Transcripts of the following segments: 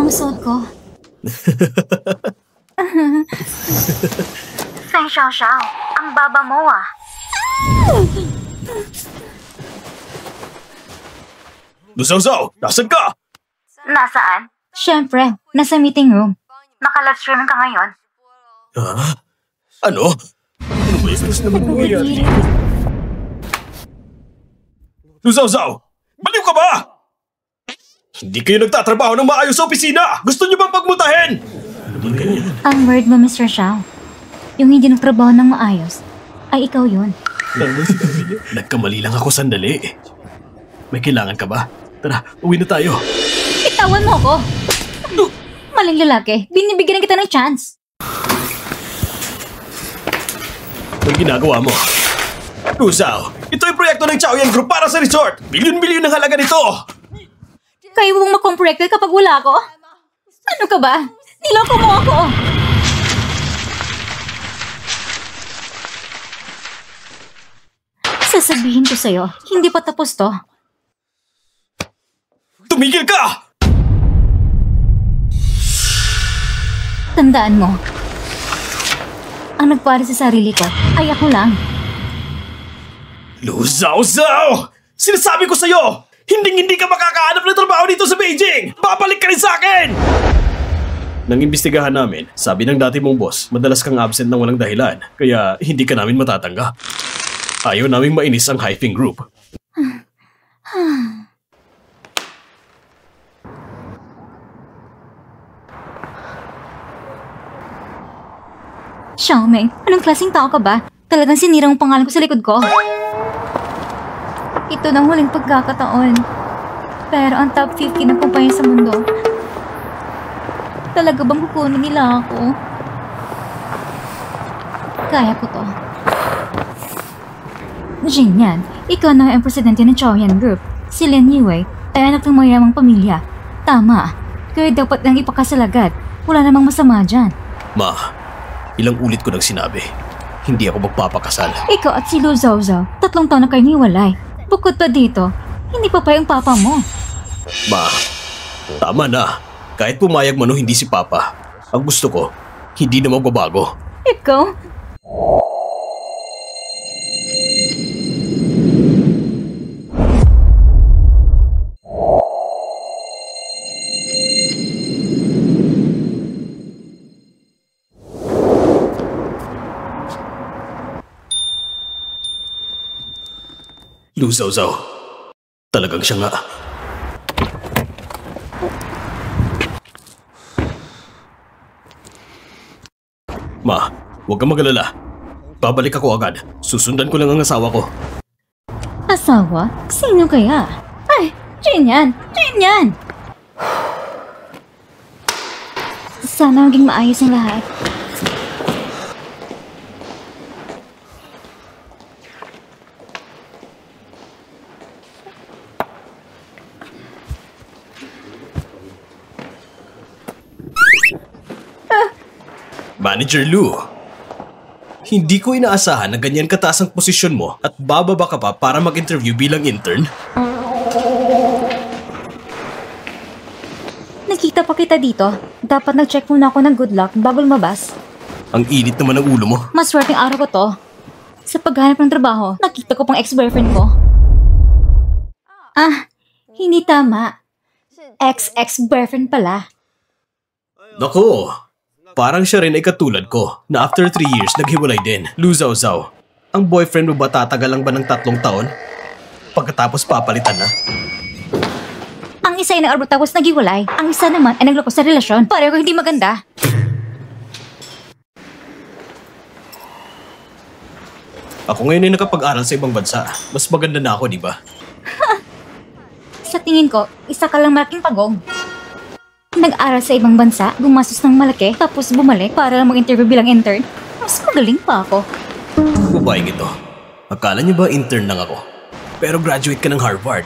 ang suot ko. Feng Xiao, ang baba mo ah. Lusaw-saw, nasan ka? Nasaan? Siyempre, nasa meeting room. Naka-live streaming ka ngayon? Ha? Ano? Ano ba yung naman nangyayari? Lusaw-saw, baliw ka ba? Hindi kayo nagtatrabaho ng maayos sa opisina! Gusto niyo bang pagmutahin? Ang word mo, Mr. Xiao. Yung hindi nagtrabaho ng maayos, ay ikaw yun. Nagkamali lang ako sandali. May kailangan ka ba? Tara, uwi na tayo. Bitawan mo ako! Maling lalaki, binibigyan kita ng chance. Anong ginagawa mo? Lusaw, ito yung proyekto ng Chaoyan Group para sa resort. Bilyon-bilyon ang halaga nito. Kaya mo bang mag-projected kapag wala ako? Ano ka ba? Niloko mo ako! Sasabihin ko sa'yo, hindi pa tapos to. Tumigil ka! Tandaan mo, ang nagpara sa sarili ko ay ako lang. Lusaw-saw! Sinasabi ko sa'yo, hindi ka makakahanap ng trabaho dito sa Beijing! Babalik ka rin sa akin! Nang imbestigahan namin, sabi ng dati mong boss, madalas kang absent ng walang dahilan, kaya hindi ka namin matatanggap. Ayaw naming mainis ang Haifeng Group. Xiaoming, anong klaseng tao ka ba? Talagang sinira ang pangalan ko sa likod ko. Ito na huling pagkakataon. Pero ang top 50 ng kumpanya sa mundo, talaga bang kukunin nila ako? Kaya ko to. Jing Yan, ikaw na ang presidente ng Chaoyan Group. Si Lin Yue ay anak ng mayamang pamilya. Tama, kaya dapat nang ipakasal agad. Wala namang masama dyan. Ma, ilang ulit ko nang sinabi, hindi ako magpapakasal. Ikaw at si Lu Zhaozhao, 3 taon na kayo niwalay. Bukod pa dito, hindi pa yung papa mo. Ma, tama na. Kahit pumayag man o hindi si Papa, ang gusto ko, hindi na magbabago. Ikaw? Lu Zhaozhao, talagang siya nga. Ma, huwag kang mag-alala. Babalik ako agad. Susundan ko lang ang asawa ko. Asawa? Sino kaya? Ay, Jin Yan! Jin Yan! Sana maging maayos ang lahat. Manager Lu, hindi ko inaasahan na ganyan kataas ang posisyon mo at bababa ka pa para mag-interview bilang intern. Nakita pa kita dito. Dapat nag-check muna ako ng good luck bago lumabas. Ang init naman ng ulo mo. Maswerteng araw ko to. Sa paghanap ng trabaho, nakita ko pang ex-boyfriend ko. Ah, hindi tama. Ex-boyfriend pala. Naku, parang siya rin ay katulad ko na after 3 years naghiwalay din. Lu Zhaozhao, ang boyfriend mo ba tatagal lang ba ng 3 taon? Pagkatapos papalitan na? Ang isa ay nag-abroad tapos naghiwalay. Ang isa naman ay nagloko sa relasyon. Pareho hindi maganda. Ako ngayon ay nakapag-aral sa ibang bansa. Mas maganda na ako, di ba? Sa tingin ko, isa ka lang malaking pagong. Nag-aral sa ibang bansa, gumastos ng malaki, tapos bumalik para lang mag-interview bilang intern. Mas magaling pa ako. Babaeng ito, akala niyo ba intern lang ako? Pero graduate ka ng Harvard.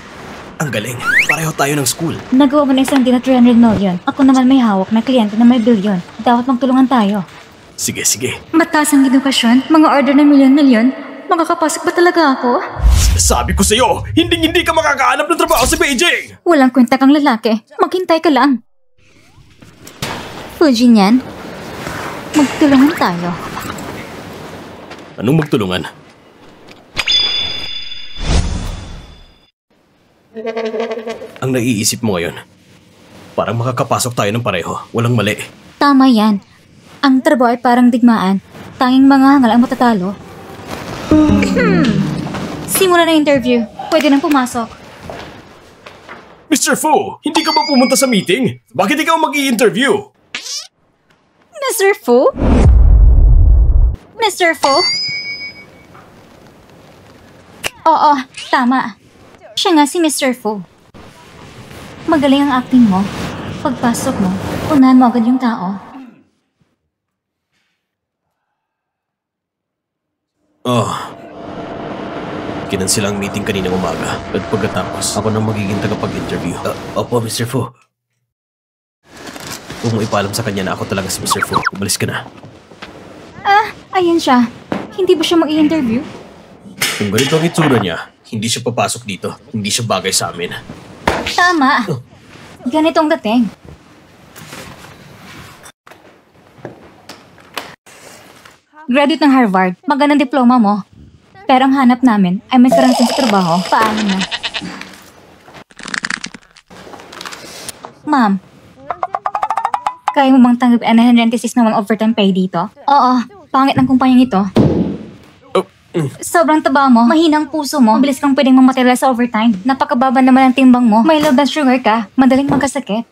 Ang galing, pareho tayo ng school. Nagawa mo na isang din na 300 million. Ako naman may hawak na kliyente na may bilyon. Dapat magtulungan tayo. Sige, sige. Mataas ang edukasyon, mga order na milyon-milyon. Makakapasok ba talaga ako? Sabi ko sa'yo, hindi ka makakahanap ng trabaho sa Beijing! Walang kwenta kang lalaki. Maghintay ka lang. Fujin yan. Magtulungan tayo. Anong magtulungan? Ang naiisip mo ngayon, parang makakapasok tayo ng pareho. Walang mali. Tama yan. Ang trabaho ay parang digmaan. Tanging mga hangal ang matatalo. Simula na interview. Pwede nang pumasok. Mr. Fu, hindi ka ba pumunta sa meeting? Bakit ikaw mag-i-interview? Mr. Fu? Mr. Fu? Oo, tama. Siya nga si Mr. Fu. Magaling ang acting mo. Pagpasok mo, unahan mo agad yung tao. Kinansila ang meeting kaninang umaga at pagkatapos ako nang magiging tagapag-interview. Opo, Mr. Fu. Huwag mo ipaalam sa kanya na ako talaga si Mr. Fu. Umalis ka na. Ayan siya. Hindi ba siya mag-i-interview? Kung ganito ang itsura niya, hindi siya papasok dito. Hindi siya bagay sa amin. Tama. Ganitong dating. Graduate ng Harvard. Magandang diploma mo. Pero ang hanap namin ay may karanasan sa trabaho. Paalam na. Ma'am, kaya mo bang tanggapin ang 196 na overtime pay dito? Oo, pangit ng kumpanyang ito. Sobrang taba mo, mahinang puso mo, mabilis kang pwedeng mamatay sa overtime. Napakababa naman ang timbang mo, may low blood sugar ka, madaling magkasakit.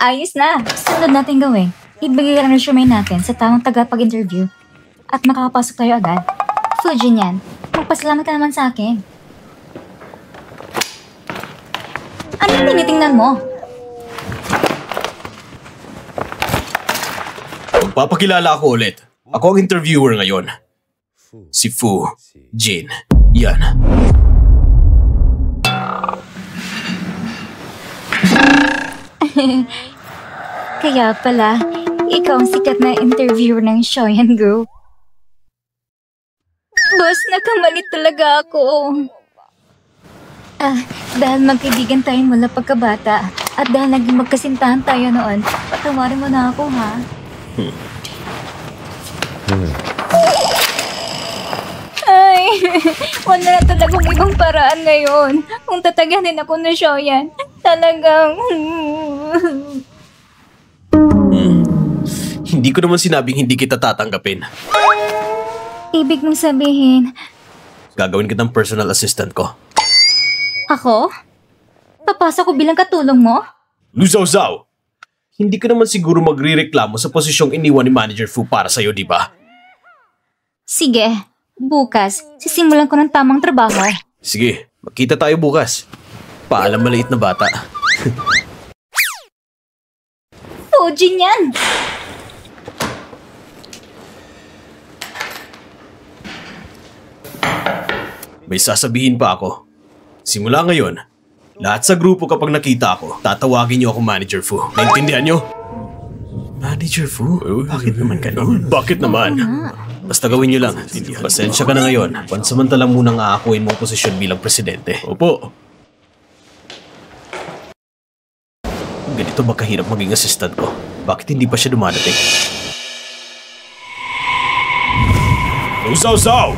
Ayos na! Sunod natin gawin. Ibigay ang resume natin sa tamang tagapag-interview at makakapasok tayo agad. Fujin yan. Magpasalamat ka naman sa akin. Anong tinitingnan mo? Magpapakilala ako ulit. Ako ang interviewer ngayon. Si Fu Jin. Yan. Kaya pala, ikaw ang sikat na interviewer ng Shoyan Group. Boss, nakamali talaga ako. Dahil magkaibigan tayo mula pagkabata at dahil naging magkasintahan tayo noon, patawarin mo na ako, ha? Ay, wala na talagang ibang paraan ngayon. Kung tataganin ako na Shoyan, talagang... Hindi ko naman sinabing hindi kita tatanggapin. Ibig mong sabihin, Gagawin kitang personal assistant ko. ako? Papasok ko bilang katulong mo? Luzao-zao! Hindi ka naman siguro magre-reklamo sa posisyong iniwan ni Manager Fu para sa'yo, di ba? Sige, bukas, sisimulan ko ng tamang trabaho. Sige, magkita tayo bukas. Paalam maliit na bata. Fujin yan! May sasabihin pa ako. Simula ngayon, lahat sa grupo kapag nakita ako, tatawagin niyo ako Manager Fu. Naintindihan niyo? Manager Fu? Bakit naman ganun? Bakit naman? Basta gawin niyo lang. Pasensya ka na ngayon. Pansamantalang munang aakuin mong posisyon bilang presidente. Opo. Ganito ba kahirap maging assistant ko? Bakit hindi pa siya dumadating? Lusaw-saw!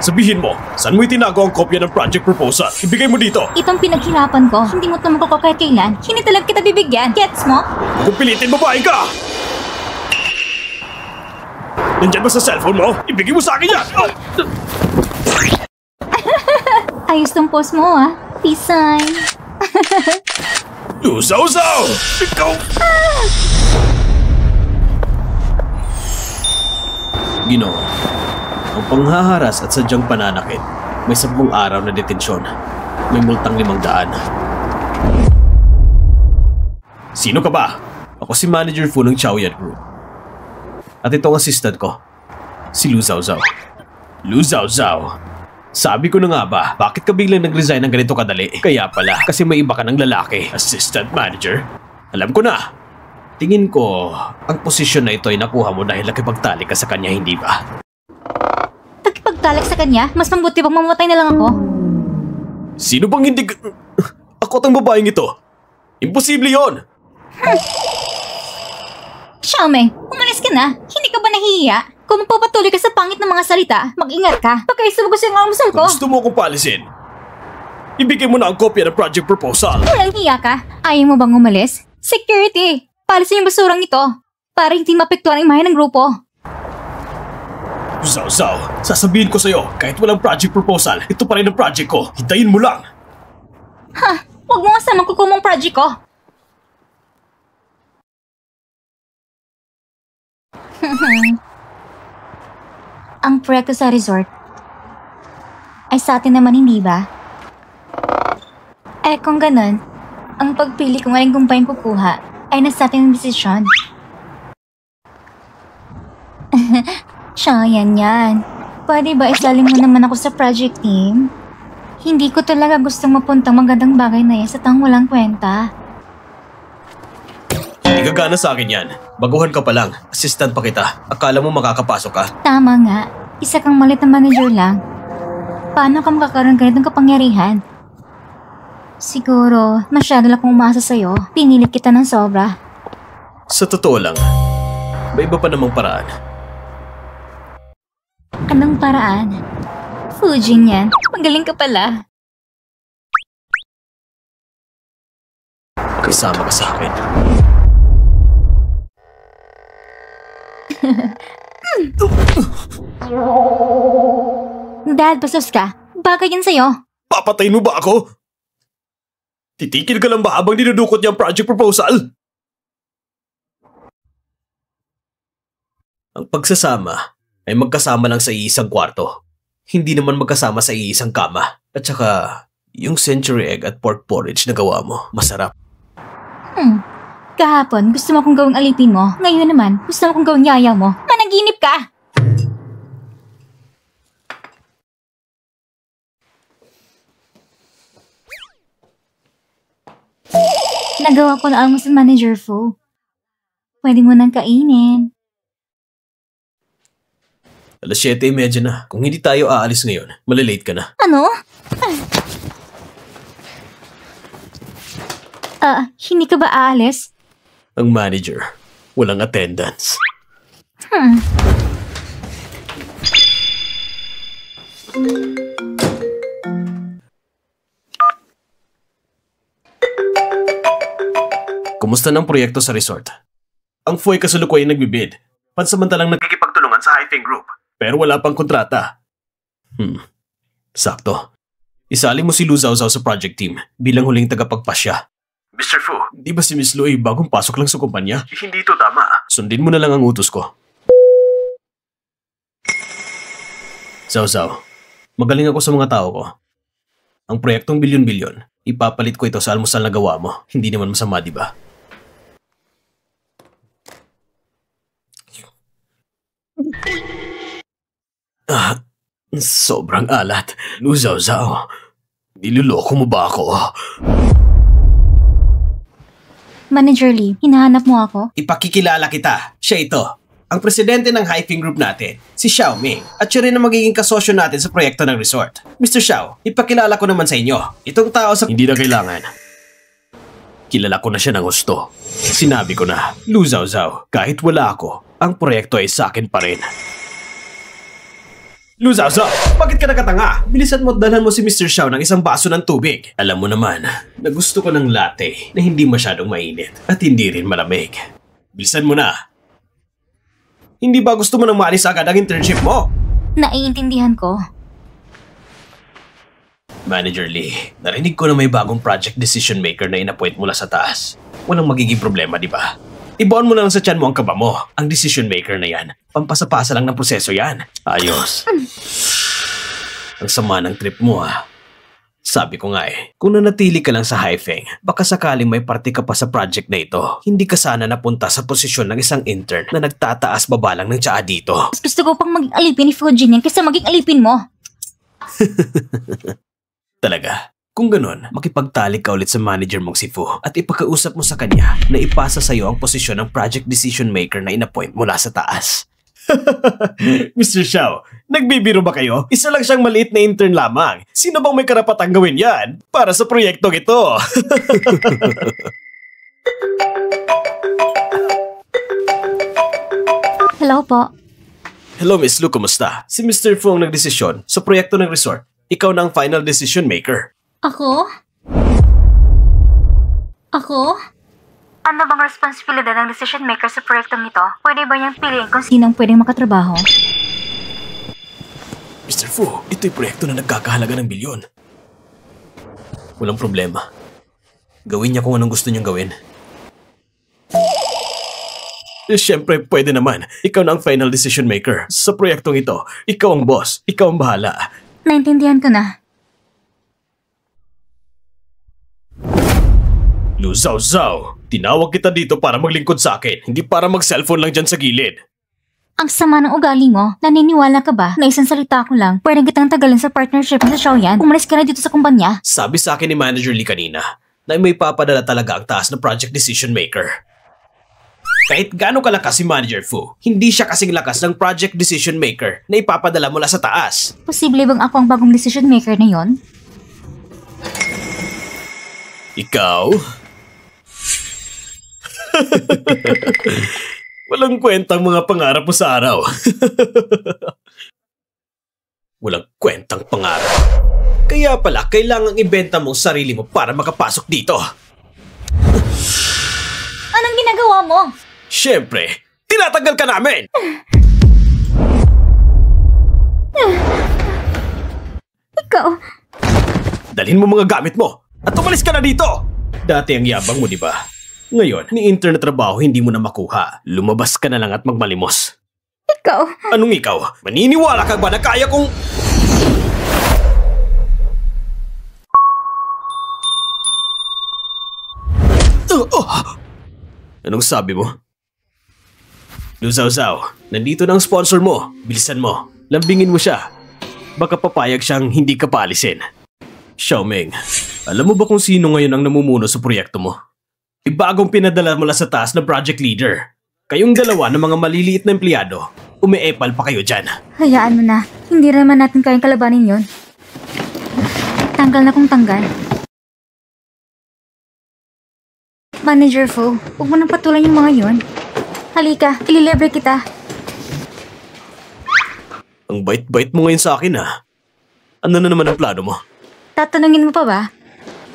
Sabihin mo, saan mo itinago ang kopya ng project proposal? Ibigay mo dito! Itong pinaghirapan ko, hindi mo naman ko kahit kailan. Hindi talaga kita bibigyan. Gets mo? Kung pilitin, babae ka! Nandyan ba sa cellphone mo? Ibigay mo sa akin yan! Ayos tong post mo, ah. Peace sign. Lusaw-saw! Ikaw! Ginoo, ang panghaharas at sadyang pananakit, may 10 araw na detensyon. May multang 500. Sino ka ba? Ako si Manager Fu ng Chaoyan Group. At itong assistant ko, si Lu Zhaozhao. Lu Zhaozhao, sabi ko na nga ba, bakit ka biglang nag-resign ng ganito kadali? Kaya pala, kasi may iba ka ng lalaki. Assistant manager? Alam ko na. Tingin ko, ang posisyon na ito ay nakuha mo dahil nakipagtalik ka sa kanya, hindi ba? Pagtalak sa kanya, mas mabuti pang mamatay na lang ako. Sino bang hindi... Ako at ang babaeng ito. Imposible yon. Xiaoming, umalis ka na. Hindi ka ba nahihiya? Kung magpapatuloy ka sa pangit ng mga salita, mag-ingat ka. Pagkaisip ko yung almusal ko. Kung gusto mo akong palisin, ibigay mo na ang kopya ng project proposal. Walang hiya ka. Ayaw mo bang umalis? Security! Palisin yung basurang ito para hindi mapektuhan ang imahe ng grupo. Zhao Zhao, sasabihin ko sa'yo, kahit walang project proposal, ito pa rin ang project ko. Hintayin mo lang. Ha! Huwag mo nga samang kukumong project ko. Ang proyekto sa resort ay sa atin naman, hindi ba? Eh kung ganun, ang pagpili kung aling kumpanyang kukuha ay nasa atin ang desisyon. Siya, yan. Pwede ba isali mo naman ako sa project team? Hindi ko talaga gustong mapuntang magandang bagay na yan sa tang walang kwenta. Hindi gagana sa akin yan. Baguhan ka pa lang. Assistant pa kita. Akala mo makakapasok ka? Tama nga. Isa kang malit na manager lang. Paano ka makakaroon ganitong kapangyarihan? Siguro, masyado lang akong umasa sa'yo. Pinilit kita ng sobra. Sa totoo lang, may iba pa namang paraan. Anong paraan? Fujin yan. Magaling ka pala. Kasama ka sa akin. Dad, bastos ka. Bagay yan sa'yo. Papatayin mo ba ako? Titikil ka lang ba habang dinudukot niya ang project proposal? Ang pagsasama ay magkasama lang sa iisang kwarto. Hindi naman magkasama sa iisang kama. At saka, yung century egg at pork porridge na gawa mo, masarap. Kahapon, gusto mo akong gawing alipin mo. Ngayon naman, gusto mo akong gawing yaya mo. Managinip ka! Nagawa ko na almusal, Manager Fu. Pwede mo nang kainin. 7:30 na. Kung hindi tayo aalis ngayon, malilate ka na. Ano? Hindi ka ba aalis? Ang manager, walang attendance. Kumusta ng proyekto sa resort? Ang FOI kasalukuyan nagbibid. Pansamantalang nagkikipagtulungan sa Haifeng Group. Pero wala pang kontrata. Sakto. Isali mo si Lu Zhaozhao sa project team bilang huling tagapagpasya. Mr. Fu, di ba si Miss Lu ay bagong pasok lang sa kumpanya? Hindi ito tama. Sundin mo na lang ang utos ko. Zhaozhao, magaling ako sa mga tao ko. Ang proyektong bilyon-bilyon, ipapalit ko ito sa almusal na gawa mo. Hindi naman masama, di ba? Sobrang alat. Lu Zhaozhao, niloloko mo ba ako? Manager Lee, hinahanap mo ako? Ipakikilala kita. Siya ito. Ang presidente ng Haifeng Group natin, si Xiaoming. At siya rin ang magiging kasosyo natin sa proyekto ng resort. Mr. Xiao, ipakilala ko naman sa inyo. Itong tao sa... Hindi na kailangan. Kilala ko na siya ng gusto. Sinabi ko na, Lu Zhaozhao, kahit wala ako, ang proyekto ay sa akin pa rin. Lu Zhaozhao, bakit ka nakatanga? Bilisan mo at dalhan mo si Mr. Xiao ng isang baso ng tubig. Alam mo naman, na gusto ko ng latte na hindi masyadong mainit at hindi rin malamig. Bilisan mo na. Hindi ba gusto mo nang maalis agad ang internship mo? Naiintindihan ko. Manager Lee, narinig ko na may bagong project decision maker na inappoint mula sa taas. Walang magiging problema, di ba? Ibaon mo na lang sa tiyan mo ang kaba mo. Ang decision maker na yan. Pampasa-pasa lang ng proseso yan. Ayos. Ang sama ng trip mo Sabi ko nga kung nanatili ka lang sa Haifeng, baka sakaling may parte ka pa sa project na ito. Hindi ka sana napunta sa posisyon ng isang intern na nagtataas baba lang ng tsaa dito. Mas gusto ko pang maging alipin ni Fujin yan kaysa maging alipin mo. Talaga. Kung ganun, makipagtalik ka ulit sa manager mong si Fu at ipakausap mo sa kanya na ipasa sa'yo ang posisyon ng project decision maker na inappoint mula sa taas. Mr. Xiao, Nagbibiro ba kayo? Isa lang siyang maliit na intern lamang. Sino bang may karapatang gawin yan? Para sa proyektong ito. Hello po. Hello, Miss Lu, kumusta? Si Mr. Fu ang nagdesisyon sa proyekto ng resort. Ikaw na ang final decision maker. Ako? Ako? Ano bang responsibilidad ng decision maker sa proyektong ito? Pwede ba niyang piliin kung Sinong pwedeng makatrabaho? Mr. Fu, ito'y proyekto na nagkakahalaga ng bilyon. Walang problema. Gawin niya kung anong gusto niyang gawin. Siyempre, pwede naman. Ikaw na ang final decision maker. Sa proyektong ito, ikaw ang boss. Ikaw ang bahala. Naintindihan ko na. Luzaw-zaw, tinawag kita dito para maglingkod sa akin, hindi para mag-cellphone lang dyan sa gilid. Ang sama ng ugali mo, naniniwala ka ba na isang salita ko lang, pwede kitang tagalin sa partnership sa Xiaoyan? Umalis ka na dito sa kumpanya. Sabi sa akin ni Manager Lee kanina na may papadala talaga ang taas na project decision maker. Kahit gaano kalakas si Manager Fu, hindi siya kasing lakas ng project decision maker na ipapadala mula sa taas. Posible bang ako ang bagong decision maker na yon? Ikaw? Walang kwentang mga pangarap mo sa araw. Walang kwentang pangarap. Kaya pala, kailangang ibenta mo ang sarili mo para makapasok dito. Anong ginagawa mo? Siyempre, tinatanggal ka namin! Ikaw, Dalhin mo mga gamit mo at umalis ka na dito! Dati ang yabang mo, di ba? Ngayon, ni intern na trabaho hindi mo na makuha. Lumabas ka na lang at magmalimos. ikaw. Anong ikaw? Maniniwala ka ba na kaya kong... Anong sabi mo? Luzaw-zaw, nandito na ang sponsor mo. Bilisan mo. Lambingin mo siya. Baka papayag siyang hindi ka paalisin. Xiaoming, alam mo ba kung sino ngayon ang namumuno sa proyekto mo? Bagong pinadala mula sa taas na project leader. Kayong dalawa ng mga maliliit na empleyado, umeepal pa kayo dyan. Hayaan mo na. Hindi naman natin kayang kalabanin yon. Tanggal na kung tanggal. Manager Fu, huwag mo nang patulan yung mga yon. Halika, ililibre kita. Ang bait-bait mo ngayon sa akin ha. Ano na naman ang plano mo? Tatanungin mo pa ba?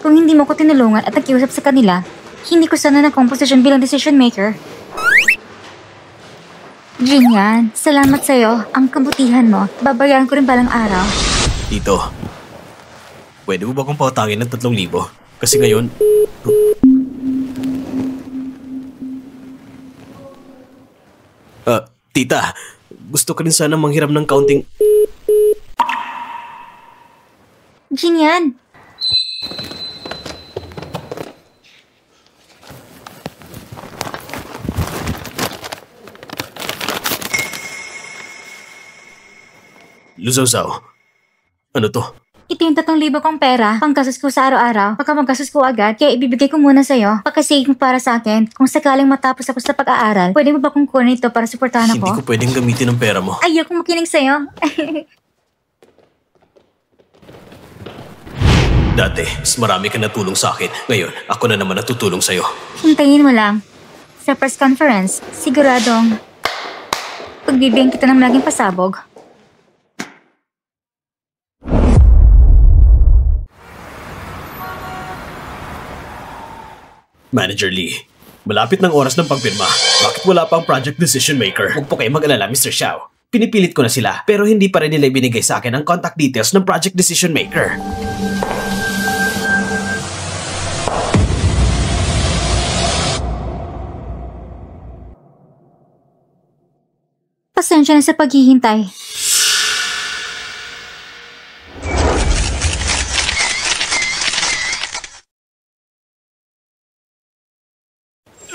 Kung hindi mo ko tinulungan at nakiusap sa kanila, hindi ko sana na komposisyon bilang decision maker. Jinyan, salamat sa'yo. Ang kabutihan mo, babayaran ko rin balang araw. Dito. Pwede mo ba kong pautangin ng 3,000? Kasi ngayon... tita, gusto ko rin sana manghiram ng kaunting... Jinyan! Luzaw-zaw, ano to? Ito yung 3,000 kong pera, panggastos ko sa araw-araw. Baka maggastos ko agad, kaya ibibigay ko muna sa'yo. Pagkasave mo para sa akin. Kung sakaling matapos ako sa pag-aaral, pwede mo ba kong kunin ito para suportahan Hindi ko ako? pwedeng gamitin ang pera mo. Ayokong makinig sa'yo. Dati, mas marami ka natulong sa akin. Ngayon, ako na naman natutulong sa'yo. Hintayin mo lang. Sa press conference, siguradong pagbibigyan kita ng laging pasabog. Manager Lee, malapit ng oras ng pagpirma. Bakit wala pang project decision maker? Huwag po kayo mag-alala, Mr. Xiao. Pinipilit ko na sila, pero hindi pa rin nila ibinigay sa akin ang contact details ng project decision maker. Pasensya na sa paghihintay.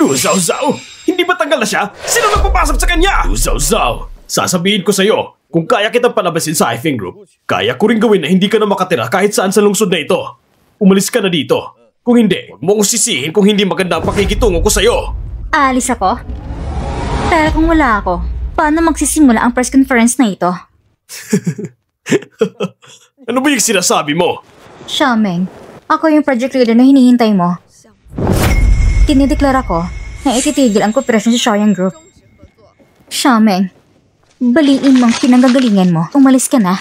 Luzaw-zaw! Hindi ba tanggal na siya? Sino nagpapasok sa kanya? Luzaw-zaw! Sasabihin ko sa'yo, kung kaya kitang palabasin sa Ifing Group, kaya ko rin gawin na hindi ka na makatira kahit saan sa lungsod na ito. Umalis ka na dito. Kung hindi, huwag mo akong sisihin kung hindi maganda ang pakikitungo ko sa'yo. Aalis ako? Pero kung wala ako, paano magsisimula ang press conference na ito? Ano ba yung sinasabi mo? Xiaoming, ako yung project leader na hinihintay mo. Tinideklara ko na ititigil ang kooperasyon sa Xiaoyan Group. Xiaoming, baliin mong pinanggagalingan mo. Umalis ka na.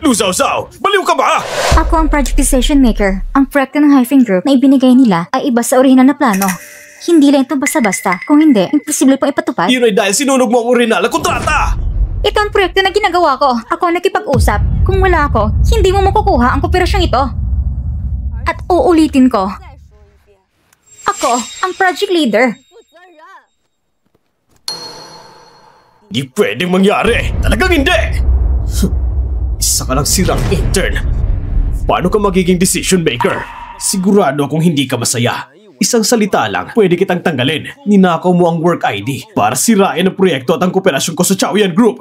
Lu Xiaozao, baliw ka ba? Ako ang project decision maker. Ang proyekto ng Hyphen Group na ibinigay nila ay iba sa orihinal na plano. Hindi lang ito basta-basta. Kung hindi, imposible pang ipatupad. Yun ay dahil sinunog mo ang orihinal na kontrata! Ito ang proyekto na ginagawa ko. Ako ang nakipag-usap. Kung wala ako, hindi mo makukuha ang kooperasyong ito. At uulitin ko. Ako ang project leader. Di pwedeng mangyari! Talagang hindi! Isa ka lang sirang intern. Paano ka magiging decision maker? Sigurado akong hindi ka masaya. Isang salita lang, pwede kitang tanggalin. Ninakaw mo ang work ID para sirain ang proyekto at ang kooperasyon ko sa Xiaoyan Group.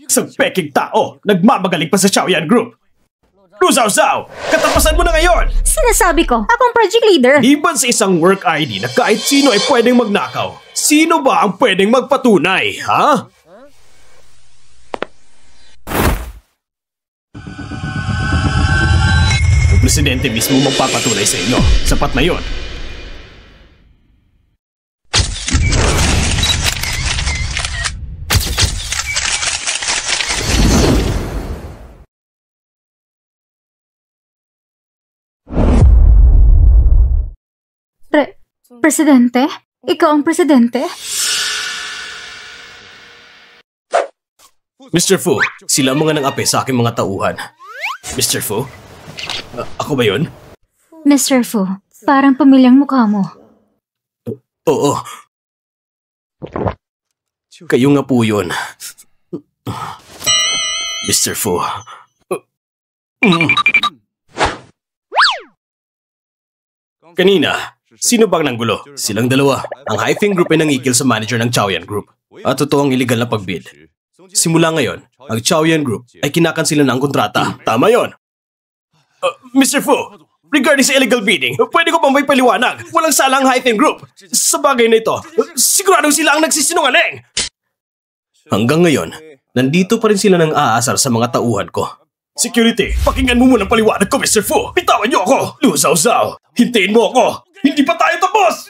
Isang peking tao, nagmamagaling pa sa Xiaoyan Group. Lu Xiaozao, katapasan mo na ngayon! Sinasabi ko, ako ang project leader. Liban sa isang work ID na kahit sino ay pwedeng magnakaw, sino ba ang pwedeng magpatunay, ha? Ang presidente mismo magpapatunay sa inyo. Sapat na yon. Presidente? Ikaw ang presidente? Mr. Fu, sila ang mga nang-ape sa aking mga tauhan. Mr. Fu? Ako ba yun? Mr. Fu, parang pamilyang mukha mo. Oo. Kayo nga po yun. Mr. Fu. Kanina, sino bang nanggulo? Silang dalawa. Ang Hyphen Group ay nangikil sa manager ng Xiaoyan Group. At totoo ang illegal na pagbid. Simula ngayon, ang Xiaoyan Group ay kinakansila na ang kontrata. Tama yon. Mr. Fu, regarding sa illegal bidding, pwede ko bang may paliwanag? Walang sala ang Hyphen Group. Sa bagay na ito, siguradong sila ang nagsisinungaling. Hanggang ngayon, nandito pa rin sila nang aasar sa mga tauhan ko. Security, pakinggan mo muna ang paliwanag ko, Mr. Fu. Bitawan niyo ako! Lu Xiaozao, hintayin mo ako! Hindi pa tayo tapos!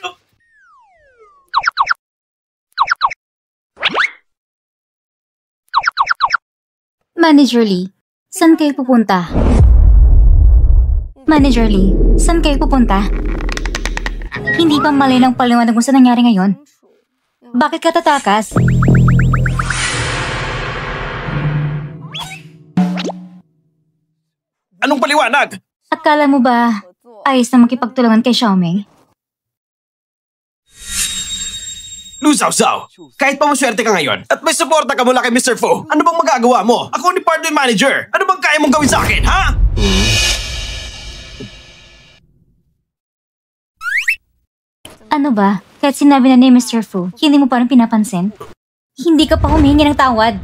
Manager Lee, saan kayo pupunta? Manager Lee, saan kayo pupunta? Hindi pa malinaw ang paliwanag mo sa nangyari ngayon? Bakit ka tatakas? Anong paliwanag? Akala mo ba ayos na makipagtulungan kay Xiaoming? Lu Xiaozao, kahit pa maswerte ka ngayon at may suporta ka mula kay Mr. Fu, ano bang magagawa mo? Ako ang department manager. Ano bang kaya mong gawin sa akin, ha? Ano ba? Kahit sinabi na ni Mr. Fu, hindi mo parang pinapansin? Hindi ka pa humihingi ng tawad.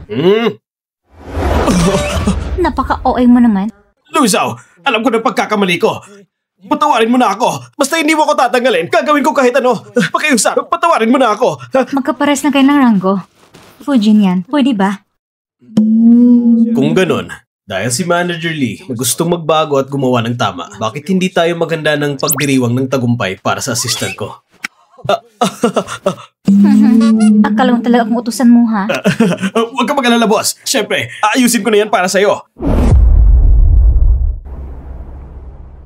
Napaka-OA mo naman. Lu Xiao, alam ko na pagkakamali ko. Patawarin mo na ako. Basta hindi mo ako tatanggalin. Gagawin ko kahit ano. Pakiusap, patawarin mo na ako. Magkapares na kayo ng ranggo. Fujin yan, pwede ba? Kung ganun, dahil si Manager Lee na gustong magbago at gumawa ng tama, bakit hindi tayo maganda ng pagdiriwang ng tagumpay para sa assistant ko? Akala mo talaga kung utusan mo, ha? Huwag ka mag-alala, boss. Siyempre, aayusin ko na yan para sa'yo.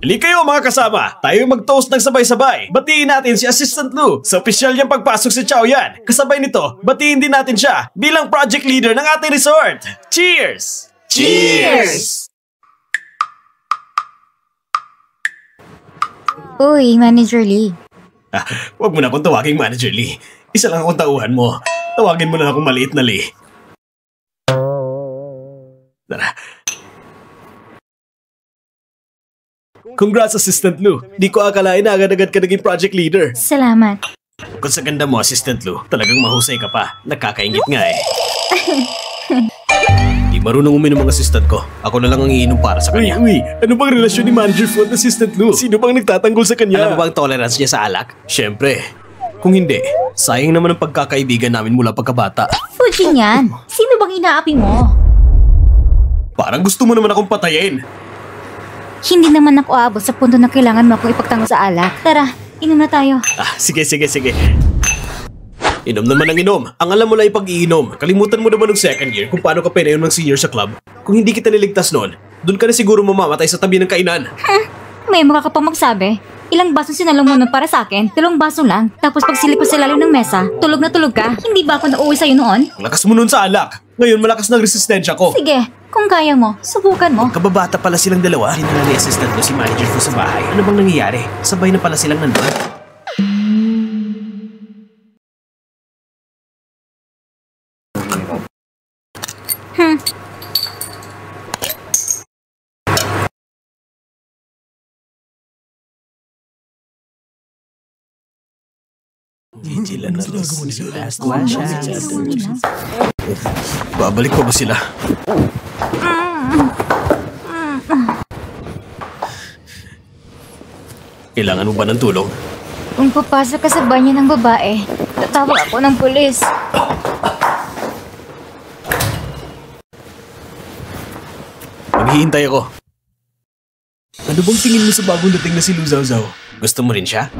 Hali kayo mga kasama, tayo mag-toast ng sabay-sabay. Batiin natin si Assistant Lu sa opisyal niyang pagpasok sa Xiaoyan. Kasabay nito, batiin din natin siya bilang project leader ng ating resort. Cheers! Cheers! Uy, Manager Lee. Huwag mo na akong tawaging Manager Lee. Isa lang akong tauhan mo. Tawagin mo na akong maliit na Lee. Tara. Congrats, Assistant Lu. Di ko akalain na agad-agad ka naging project leader. Salamat. Kung sa ganda mo, Assistant Lu, talagang mahusay ka pa. Nakakaingit nga eh. Di marunong uminom ang assistant ko. Ako na lang ang iinom para sa kanya. Uy, ano bang relasyon ni Manager Fu at Assistant Lu? Sino bang nagtatanggol sa kanya? Alam mo ba ang tolerance niya sa alak? Siyempre. Kung hindi, sayang naman ang pagkakaibigan namin mula pagkabata. Fujin yan. Sino bang inaapi mo? Parang gusto mo naman akong patayin. Hindi naman ako aabot sa punto na kailangan mo akong ipagtanggol sa alak. Tara, inom na tayo. Sige. Inom naman ang inom. Ang alam mo lang ipag-iinom. Kalimutan mo naman ng second year kung paano ka pinayon ng senior sa club. Kung hindi kita niligtas noon, doon ka na siguro mamamatay sa tabi ng kainan. May mukha ka pa magsabi. Ilang baso sinalong mo nun para sa akin? 3 baso lang. Tapos pag silip ko sa ilalim ng mesa, tulog na tulog ka. Hindi ba ako nauwi sa'yo noon? Ang lakas mo nun sa alak. Ngayon malakas ng resistensya ko. Sige, kung kaya mo, subukan mo. Kababata pala silang dalawa. Hindi na assistant ko si Manager Fu sa bahay. Ano bang nangyayari? Sabay na pala silang nandun. Babalik pa ba sila? Kailangan mo ba ng tulong? Kung papasok ka sa banyo ng babae, tatawag ako ng pulis. Maghihintay ako. Ano bang tingin mo sa bagong dating na si Lu Zhao? Gusto mo rin siya?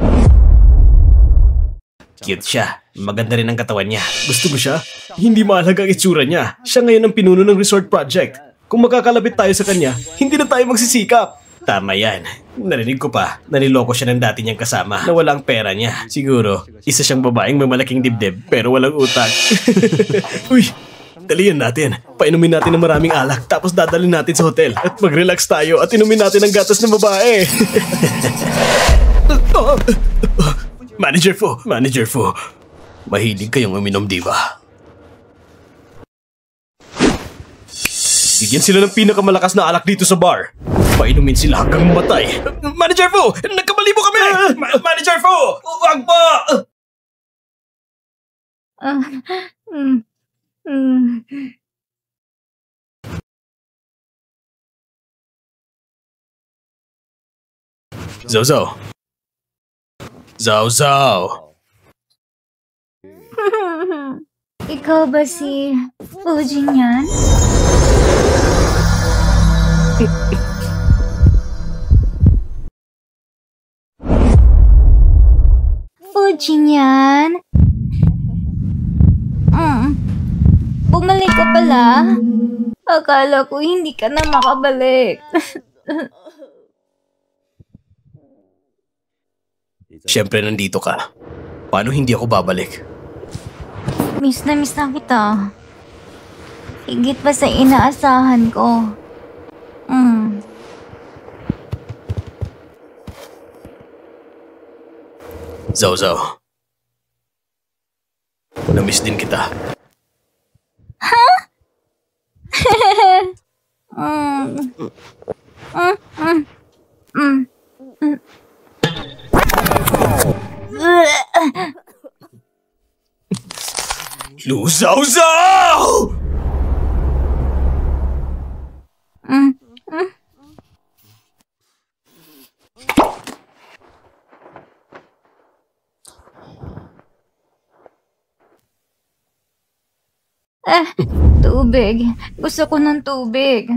Cute siya. Maganda rin ang katawan niya. Gusto mo siya? Hindi mahalaga ang itsura niya. Siya ngayon ang pinuno ng resort project. Kung makakalapit tayo sa kanya, hindi na tayo magsisikap. Tama yan. Narinig ko pa. Naniloko siya ng dati niyang kasama na walang pera niya. Siguro, isa siyang babaeng may malaking dibdib pero walang utak. Uy! Dalian natin. Painumin natin ng maraming alak tapos dadalhin natin sa hotel. At mag-relax tayo at inumin natin ang gatas ng babae. Manager Fu. Mahilig kayong uminom, di ba? Bigyan sila ng pinakamalakas na alak dito sa bar. Painumin sila hanggang mamatay. Manager Fu! Nagkamali mo kami! Manager Fu! Wag po! Zhao. Ikaw ba si Fujin yan? Fujin yan? Bumalik ka pala? Akala ko hindi ka na makabalik. Siyempre nandito ka. Paano hindi ako babalik? Miss na kita. Higit pa sa inaasahan ko. Zhao. Na-miss din kita. Lu Zhao! Tubig. Gusto ko ng tubig.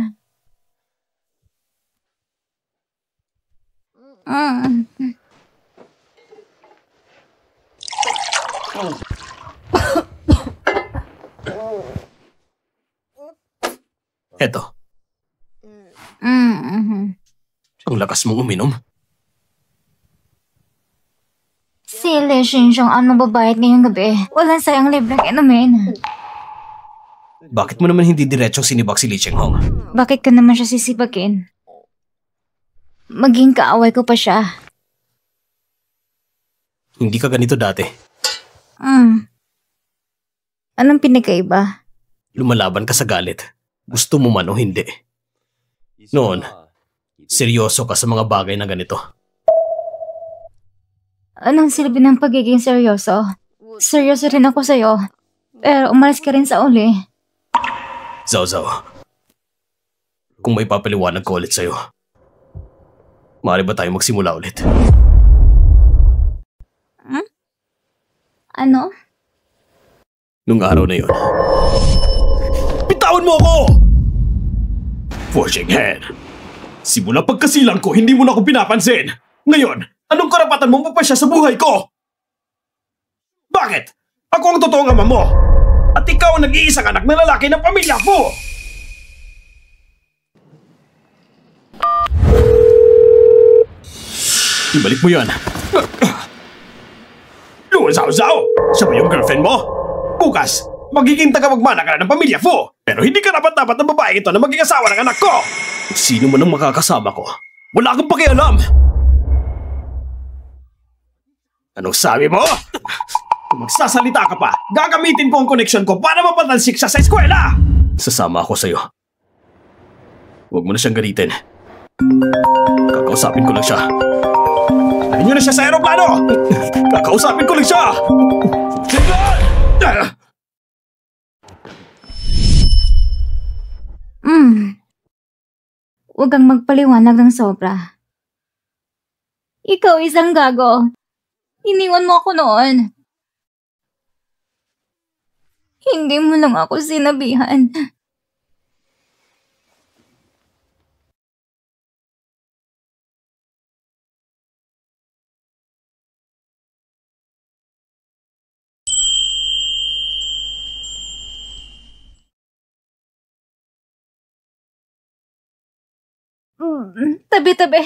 Eto. Ang lakas mong uminom. Si Li Xinxiong ang mababayad ngayong gabi. Walang sayang libreng inumin. Bakit mo naman hindi diretsong sinibak si Li Chenghong? Bakit ka naman siya sisibagin? Maging kaaway ko pa siya. Hindi ka ganito dati. Anong pinagkaiba? Lumalaban ka sa galit. Gusto mo man o hindi. Noon, seryoso ka sa mga bagay na ganito. Anong silbi ng pagiging seryoso? Seryoso rin ako sa'yo. Pero umalis ka rin sa uli. Zhao, kung may papaliwanag ko ulit sa'yo. Maaari ba tayo magsimula ulit? Ano? Nung araw na yun. Bitawan mo ako! Forging Hand. Simula pagkasilang ko, hindi mo na ako pinapansin. Ngayon, anong karapatan mo pa siya sa buhay ko? Bakit? Ako ang totoong ama mo. At ikaw ang nag-iisang anak na lalaki ng pamilya ko! Ibalik mo yan. Luan Zao! Siya ba yung girlfriend mo? Bukas, magiging tagapagmana ka na ng pamilya ko. Pero hindi ka dapat ng babae ito na maging asawa ng anak ko. Sino man ang makakasama ko, wala kang pakialam. Anong sabi mo? Kung magsasalita ka pa, gagamitin ko ang connection ko para mapatalsik siya sa eskwela! Sasama ako sa'yo. Huwag mo na siyang galitin. Kakausapin ko lang siya. Sinahin niyo na siya sa aeroplano! Kakausapin ko lang siya! Huwag kang magpaliwanag ng sobra. Ikaw isang gago. Iniwan mo ako noon. Hindi mo lang ako sinabihan. Tabi-tabi.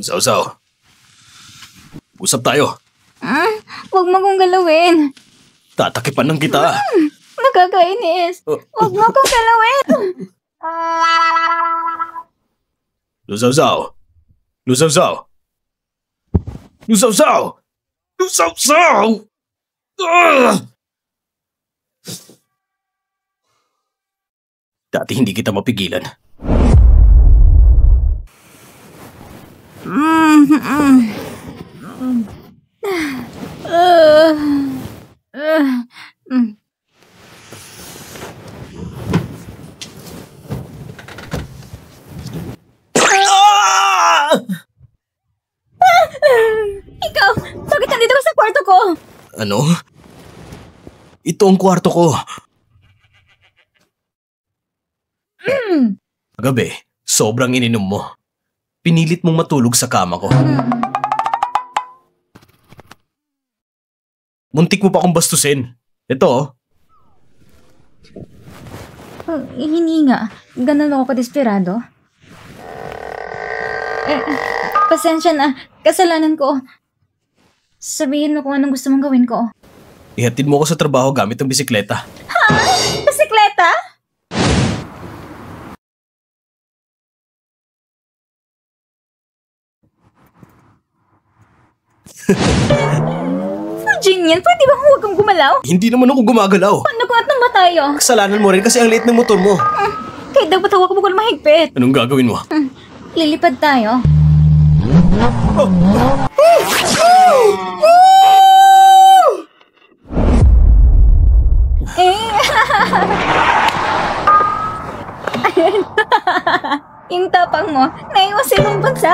Zao. Usap tayo. Huwag mo kong galawin. Tatakipan lang kita. Nakakainis. Huwag mo kong galawin. Luzao. Dati hindi kita mapigilan. Ikaw, bakit nandito ka sa kwarto ko? Ano? Ito ang kwarto ko. Gabi, sobrang ininom mo. Pinilit mong matulog sa kama ko. Muntik mo pa akong bastusin. Ito, Hindi nga. Ganun ako kadesperado. Pasensya na. Kasalanan ko. Sabihin mo kung anong gusto mong gawin ko. Ihatid mo ako sa trabaho gamit ang bisikleta. Bisikleta? Fujin yan, pwede ba huwag kang gumalaw? Hindi naman ako gumagalaw. Paano kung ba tayo? Kasalanan mo rin kasi ang liit ng motor mo. Kahit dapat hawak mo kung mahigpit. Anong gagawin mo? Lilipad tayo. Yung tapang mo, naiwas sa ibang bansa.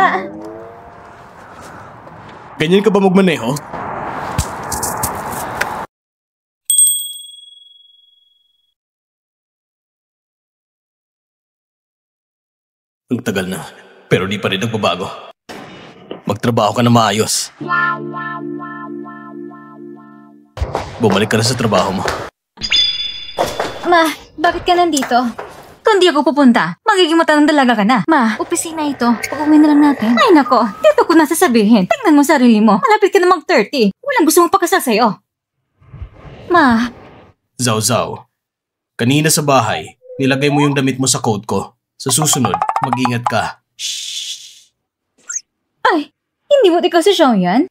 Ganyan ka ba magmaneho? Ang tagal na, pero di pa rin nagbabago. Magtrabaho ka na maayos. Bumalik ka na sa trabaho mo. Ma, bakit ka nandito? Kung di ako pupunta, magiging matanong dalaga ka na. Ma, opisina ito. Uuwi na lang natin. Ay nako, dito ko nasasabihin. Tingnan mo sarili mo. Malapit ka na mag-30. Walang gusto mong pakasal sa'yo. Ma. Zao. Kanina sa bahay, nilagay mo yung damit mo sa coat ko. Sa susunod, mag-ingat ka. Shhh. Ay, hindi mo ikaw si Xiaoyan?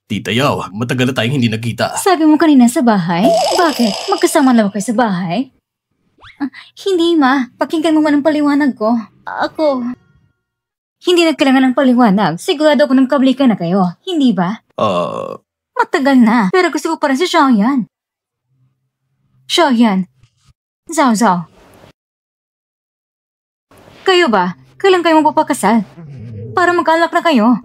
Tita Yao, matagal na tayong hindi nagkita. Sabi mo kanina sa bahay? Bakit? Magkasama lang kayo sa bahay? Hindi ma, pakinggan mo man ang paliwanag ko. Ako, Hindi na kailangan ng paliwanag. Sigurado ako ng kablikan na kayo. Hindi ba? Matagal na. Pero gusto ko pa rin si Xiaoyan. Xiaoyan. Zhao Zhao. Kayo ba? Kailan kayo magpapakasal? Para magkaalak na kayo.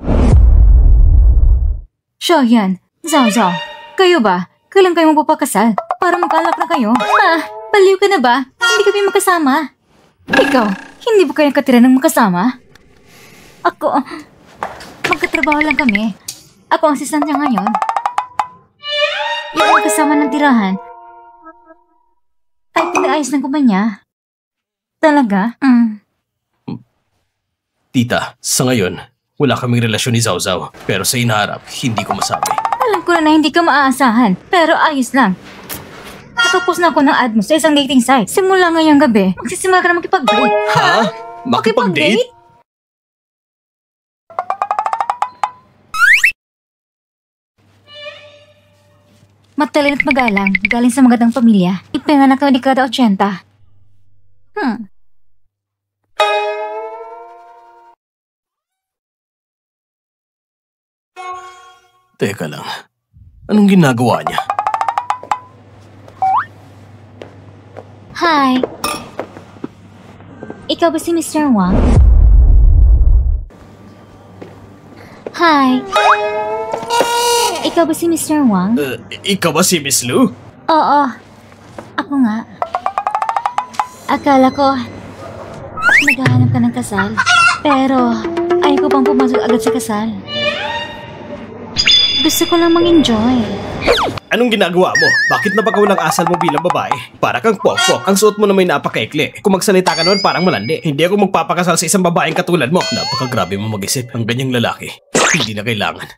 Xiaoyan. Zhao Zhao. Kayo ba? Kailan kayo magpapakasal? Para magkaalak na kayo. Baliw ka na ba? Hindi kami magkasama. Ikaw, hindi ba kayo katira ng magkasama? Ako, magkatrabaho lang kami. Ako ang assistant niya ngayon. Yung magkasama ng tirahan ay pinaayos ng kumpanya. Talaga? Tita, sa ngayon, wala kaming relasyon ni Zhao Zhao. Pero sa inaharap, hindi ko masabi. Alam ko na hindi ka maaasahan, pero ayos lang. Nakapos na ako ng ad mo sa isang dating site. Simula ngayong gabi, magsisimula ka na makipag-date. Ha? Makipag-date? Matalin at magalang, galing sa magandang pamilya. Ipinanganak na dekada 80. Teka lang. Anong ginagawa niya? Hi. Ikaw ba si Mr. Wang? Hi. Ikaw ba si Mr. Wang? Ikaw ba si Miss Lu? Oo. Ako nga. Akala ko naghahanap ka ng kasal. Pero ayaw ko bang pumasok agad sa kasal. Gusto ko lang mag-enjoy. Anong ginagawa mo? Bakit napagaw ng asal mo bilang babae? Para kang pokpok. Ang suot mo na may napakaikli. Kung magsalita ka naman parang malandi. Hindi ako magpapakasal sa isang babaeng katulad mo. Napakagrabe mo mag-isip. Ang ganyang lalaki. Hindi na kailangan.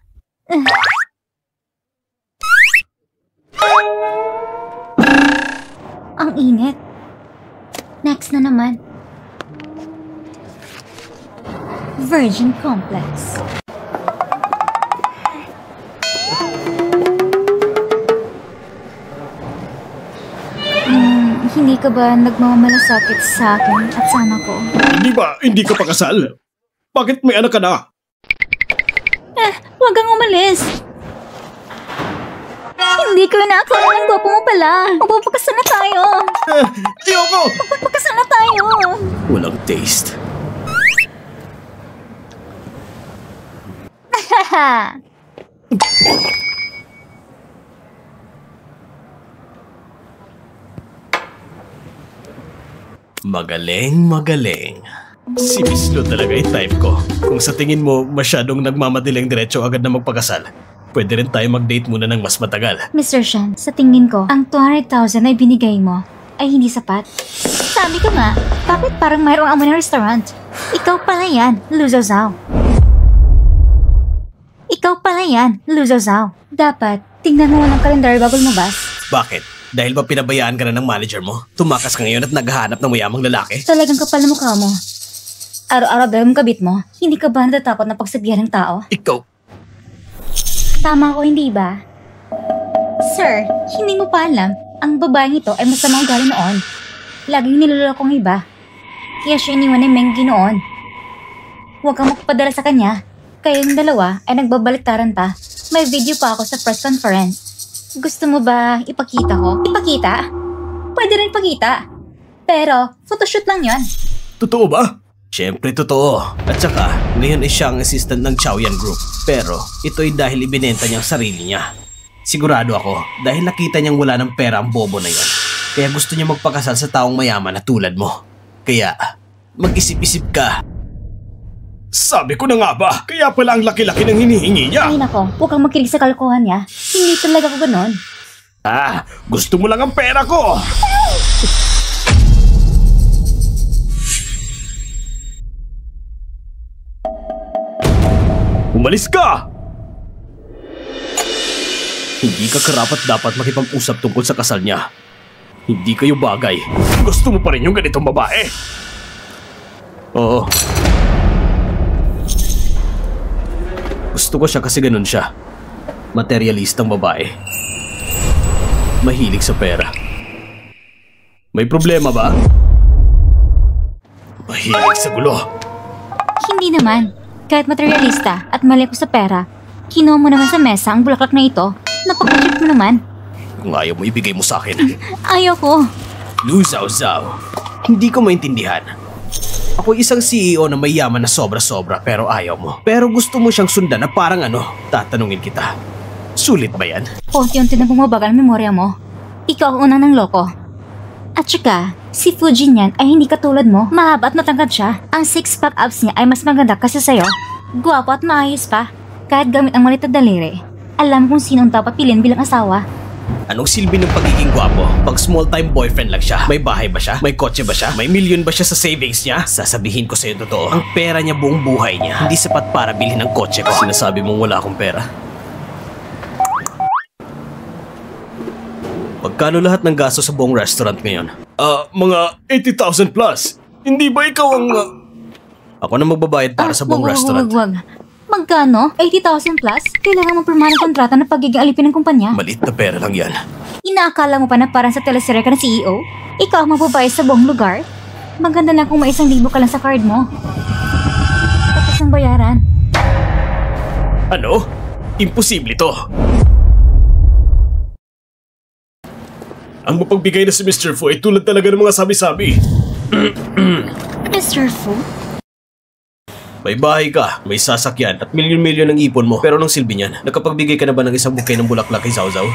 Ang init. Next na naman. Virgin Complex. Hindi ka ba nagmamalasakit sa akin at sa anak ko? Hindi ka pa kasal? Bakit may anak ka na? Huwag kang umalis. Hindi ko inaakala ng gwapo mo pala. Magpapakasal na tayo. Ayoko! Magpapakasal na tayo. Walang taste. Magaling. Si Miss Lu talaga yung type ko. Kung sa tingin mo masyadong nagmamadaling diretso agad na magpakasal, pwede rin tayo mag-date muna ng mas matagal. Mr. Shen, sa tingin ko, ang 200,000 na ibinigay mo ay hindi sapat. Sabi ko nga, bakit parang mayroong amoy ng restaurant? Ikaw pala yan, Lu Zhao Zhao. Ikaw pala yan, Lu Zhao Zhao. Dapat, tingnan mo ng kalendaryo bago lumabas. Bakit? Dahil ba pinabayaan ka na ng manager mo? Tumakas ka ngayon at naghahanap ng mayamang lalaki? Talagang kapal na mukha mo. Araw-araw dahil mong kabit mo, hindi ka ba natatakot na pagsabihan ng tao? Ikaw? Tama ko, hindi ba? Sir, hindi mo pa alam, ang babaeng ito ay masamang ugali noon. Laging niloloko ang iba. Kaya siya iniwan ni Menggi noon. Huwag kang magpadala sa kanya. Kaya yung dalawa ay nagbabaliktaran pa. May video pa ako sa press conference. Gusto mo ba ipakita ko? Ipakita? Pwede rin ipakita. Pero, photoshoot lang yon. Totoo ba? Siyempre totoo. At saka, ngayon ay siya ang assistant ng Xiaoyan Group. Pero, ito'y dahil ibinenta niyang sarili niya. Sigurado ako, dahil nakita niyang wala ng pera ang bobo na yon. Kaya gusto niya magpakasal sa taong mayaman na tulad mo. Kaya, mag-isip-isip ka. Sabi ko na nga ba, kaya pala ang laki-laki ng hinihingi niya. Ay nako, huwag kang makinig sa kalokohan niya. Hindi talaga ako ganon. Gusto mo lang ang pera ko. Umalis ka! Hindi ka karapat dapat makipag-usap tungkol sa kasal niya. Hindi kayo bagay. Gusto mo pa rin yung ganitong babae? Oo. Gusto ko siya kasi ganun siya. Materialistang babae. Mahilig sa pera. May problema ba? Mahilig sa gulo. Hindi naman. Kahit materialista at mali ako sa pera, kinuha mo naman sa mesa ang bulaklak na ito. Napag-budget mo naman. Kung ayaw mo, ibigay mo sa akin. Ayaw ko. Lusaw-saw. Hindi ko maintindihan. Ako isang CEO na may yaman na sobra-sobra pero ayaw mo. Pero gusto mo siyang sundan na parang tatanungin kita. Sulit ba yan? Unti-unti na bumabagal ang memorya mo. Ikaw ang unang ng loko. At saka, si Fujin yan ay hindi katulad mo. Mahaba at matangkad siya. Ang six-pack abs niya ay mas maganda kasi sa'yo. Guwapo at maayos pa. Kahit gamit ang maliit na daliri. Alam kung sino ang dapat pilin bilang asawa. Anong silbi ng pagiging gwapo? Pag small-time boyfriend lang siya, may bahay ba siya? May kotse ba siya? May milyon ba siya sa savings niya? Sasabihin ko sa'yo totoo, ang pera niya buong buhay niya, hindi sapat para bilhin ng kotse ko. Sinasabi mong wala akong pera. Magkano lahat ng gasto sa buong restaurant ngayon? Mga 80,000 plus. Hindi ba ikaw ang... Ako na magbabayad para sa buong restaurant. Wag. Magkano? 80,000 plus? Kailangan mo pirmahan ng kontrata na pagiging alipin ng kumpanya? Maliit na pera lang yan. Inaakala mo pa na parang sa teleserye ka ng CEO? Ikaw ang magbabayad sa buong lugar? Maganda na kung may 1,000 ka lang sa card mo. Tapos ang bayaran. Ano? Imposible to. Ang mapagbigay na si Mr. Fu ay tulad talaga ng mga sabi-sabi. Mr. Fu? May bahay ka, may sasakyan at milyon-milyon ang ipon mo. Pero anong silbi niyan? Nakapagbigay ka na ba ng isang bouquet ng bulaklak kay Zawzaw?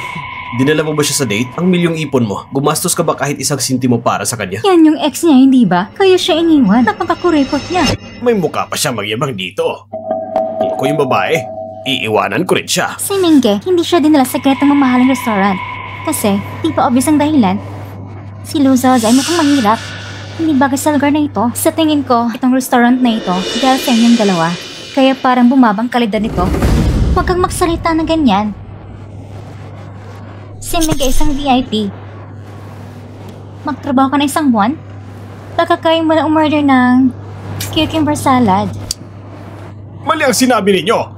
Dinala mo ba siya sa date? Ang milyong ipon mo, gumastos ka ba kahit isang sintimo para sa kanya? Yan yung ex niya, hindi ba? Kaya siya iniwan. Napakakuripot niya. May mukha pa siya magyabang dito. Kung ako yung babae, iiwanan ko rin siya. Si Mingge, hindi siya dinala sa ganitong mamahaling restaurant. Kasi, di pa obvious ang dahilan. Si Luzaz ay mukhang mahirap. Hindi bagay sa lugar na ito. Sa tingin ko, itong restaurant na ito, dahil sa inyong dalawa, kaya parang bumabang kalidad nito. Huwag kang magsalita na ganyan. Si Mingge isang VIP. Magtrabaho ka na isang buwan? Pagkakain mo na umorder ng cucumber salad. Mali ang sinabi ninyo.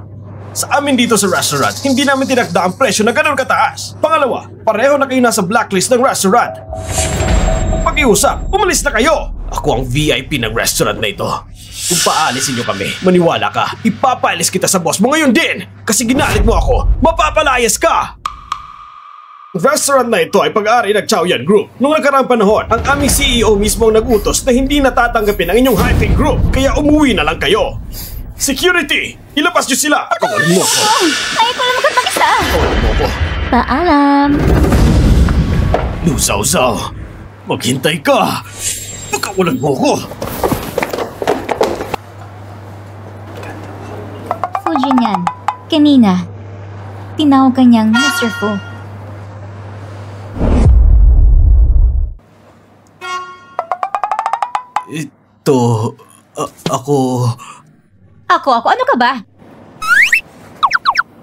Sa amin dito sa restaurant, hindi namin tinakda ang presyo na ganun kataas. Pangalawa, pareho na kayo nasa blacklist ng restaurant. Pakiusap, umalis na kayo! Ako ang VIP ng restaurant na ito. Kung paalisin niyo kami, maniwala ka, ipapaalis kita sa boss mo ngayon din! Kasi ginalit mo ako, mapapalayas ka! Restaurant na ito ay pag-aari ng Chaoyan Group. Noong nakaraang panahon, ang aming CEO mismo ang nag-utos na hindi natatanggapin ang inyong hiking group, kaya umuwi na lang kayo. Security! Ilabas niyo sila! Kawalan mo ako! Ayaw ko lang magkatag-isa! Kawalan mo ako! Paalam! Lusaw-saw! Maghintay ka! Pagkawalan mo ako! Fujin yan. Kanina, tinawag ka niyang Mr. Fu. Ako... Ako? Ano ka ba?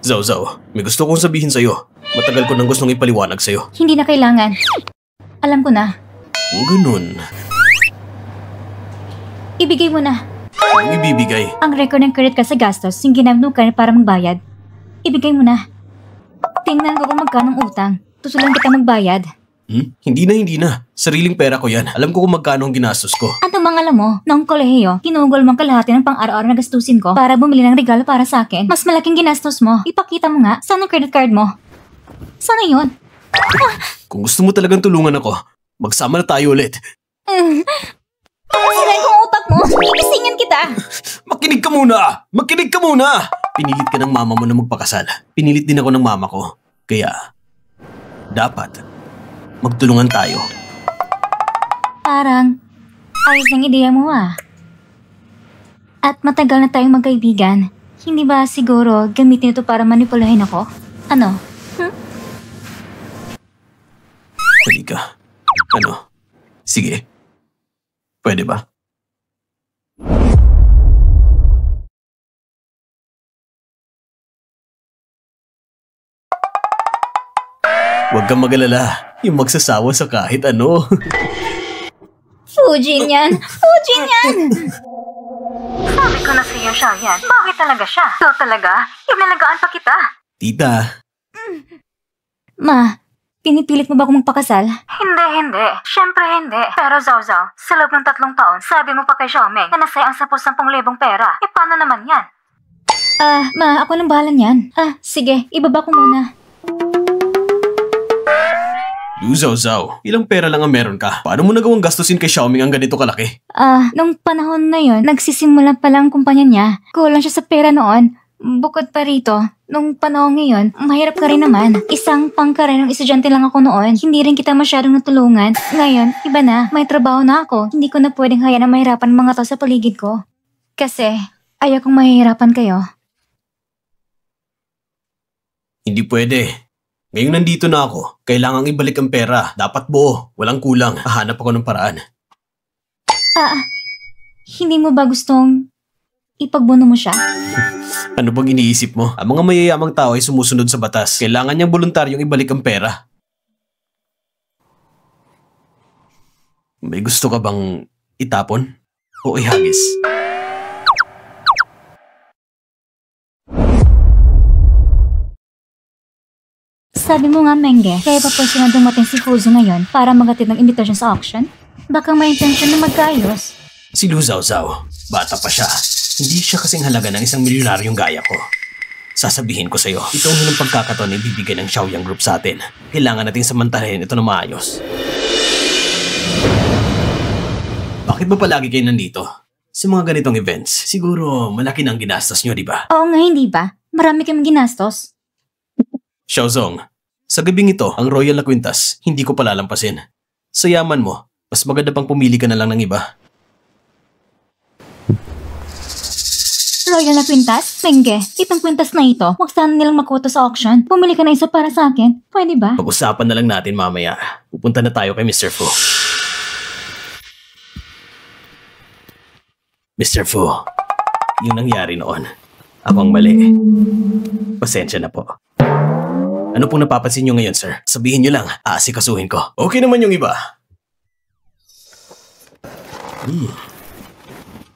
Zawzaw, may gusto kong sabihin sa'yo. Matagal ko nang gustong ipaliwanag sa'yo. Hindi na kailangan. Alam ko na. Ganun. Ibigay mo na. Ang ibibigay. Ang record ng credit card sa gastos yung ginamit ka para magbayad. Ibigay mo na. Tingnan ko kung magkano ang utang. Tutulan kita magbayad. Hindi na. Sariling pera ko yan. Alam ko kung magkano ang ginastos ko. Ano bang alam mo? Noong kolehiyo, kinugol mong kalahati ng pang-araw-araw na gastusin ko para bumili ng regalo para sa akin. Mas malaking ginastos mo. Ipakita mo nga. Saan ang credit card mo? Sana yun? Kung gusto mo talagang tulungan ako, magsama na tayo ulit. Sirain ko ang utak mo. Ikisingan kita. Makinig ka muna! Makinig ka muna! Pinilit ka ng mama mo na magpakasal. Pinilit din ako ng mama ko. Kaya, dapat magtulungan tayo. Parang, ayos ng ideya mo ah. At matagal na tayong magkaibigan. Hindi ba siguro gamitin ito para manipulahin ako? Ano? Halika. Ano? Sige. Pwede ba? Huwag kang mag-alala. Yung magsasawa sa kahit ano. Fujin yan! Fujin yan! Sabi ko na sa iyo, Shayan. Bakit talaga siya? Ikaw talaga? Inalagaan pa kita. Tita, Ma, Pinipilit mo ba akong magpakasal? Hindi. Siyempre hindi. Pero Zhao, sa loob ng 3 taon, sabi mo pa kay Xiaoming na nasaya ang 10,000 pera. E paano naman yan? Ako nang bahala niyan. Sige, ibaba ko muna. Zhao, ilang pera lang ang meron ka? Paano mo nagawang gastusin kay Xiaoming ang ganito kalaki? Nung panahon na yon, nagsisimula pa lang ang kumpanya niya. Kulang siya sa pera noon. Bukod pa rito, nung panahon ngayon, mahirap ka rin naman. Isang pangkarenong estudyante lang ako noon. Hindi rin kita masyadong natulungan. Ngayon, iba na. May trabaho na ako. Hindi ko na pwedeng hayaan na mahirapan ang mga tao sa paligid ko. Kasi, ayaw kong mahihirapan kayo. Hindi pwede. Ngayong nandito na ako, kailangang ibalik ang pera. Dapat buo, walang kulang. Hahanap ako ng paraan. Hindi mo ba gustong ipagbuno mo siya? Ano bang iniisip mo? Ang mga mayayamang tao ay sumusunod sa batas. Kailangan niyang voluntaryong ibalik ang pera. May gusto ka bang itapon? O ihagis? Sabi mo nga, Menge, kaya pa pwede na dumating si Fuzu ngayon para magatid ng invitation sa auction? Baka may intention na magkaayos. Si Lu Zhao, bata pa siya. Hindi siya kasing halaga ng isang milyonaryong gaya ko. Sasabihin ko sa'yo, ito ang huling pagkakataon na ibibigay ng Xiaoyang Group sa atin. Kailangan nating samantalahin ito na maayos. Bakit ba palagi kayo nandito? Sa mga ganitong events, siguro malaki na ang ginastos nyo, di ba? Oo nga, hindi ba? Marami kang ginastos. Xiaozong, sa gabing ito, ang Royal na Quintas, hindi ko palalampasin. Sa yaman mo, mas maganda pang pumili ka na lang ng iba. Royal na Quintas? Menge, itong Quintas na ito, huwag sana nilang makuha sa auction. Pumili ka na isa para sa akin. Pwede ba? Pag-usapan na lang natin mamaya. Pupunta na tayo kay Mr. Fu. Mr. Fu, yung nangyari noon, ako ang mali. Pasensya na po. Ano pong napapansin nyo ngayon, sir? Sabihin nyo lang, aasikasuhin ko. Okay naman yung iba.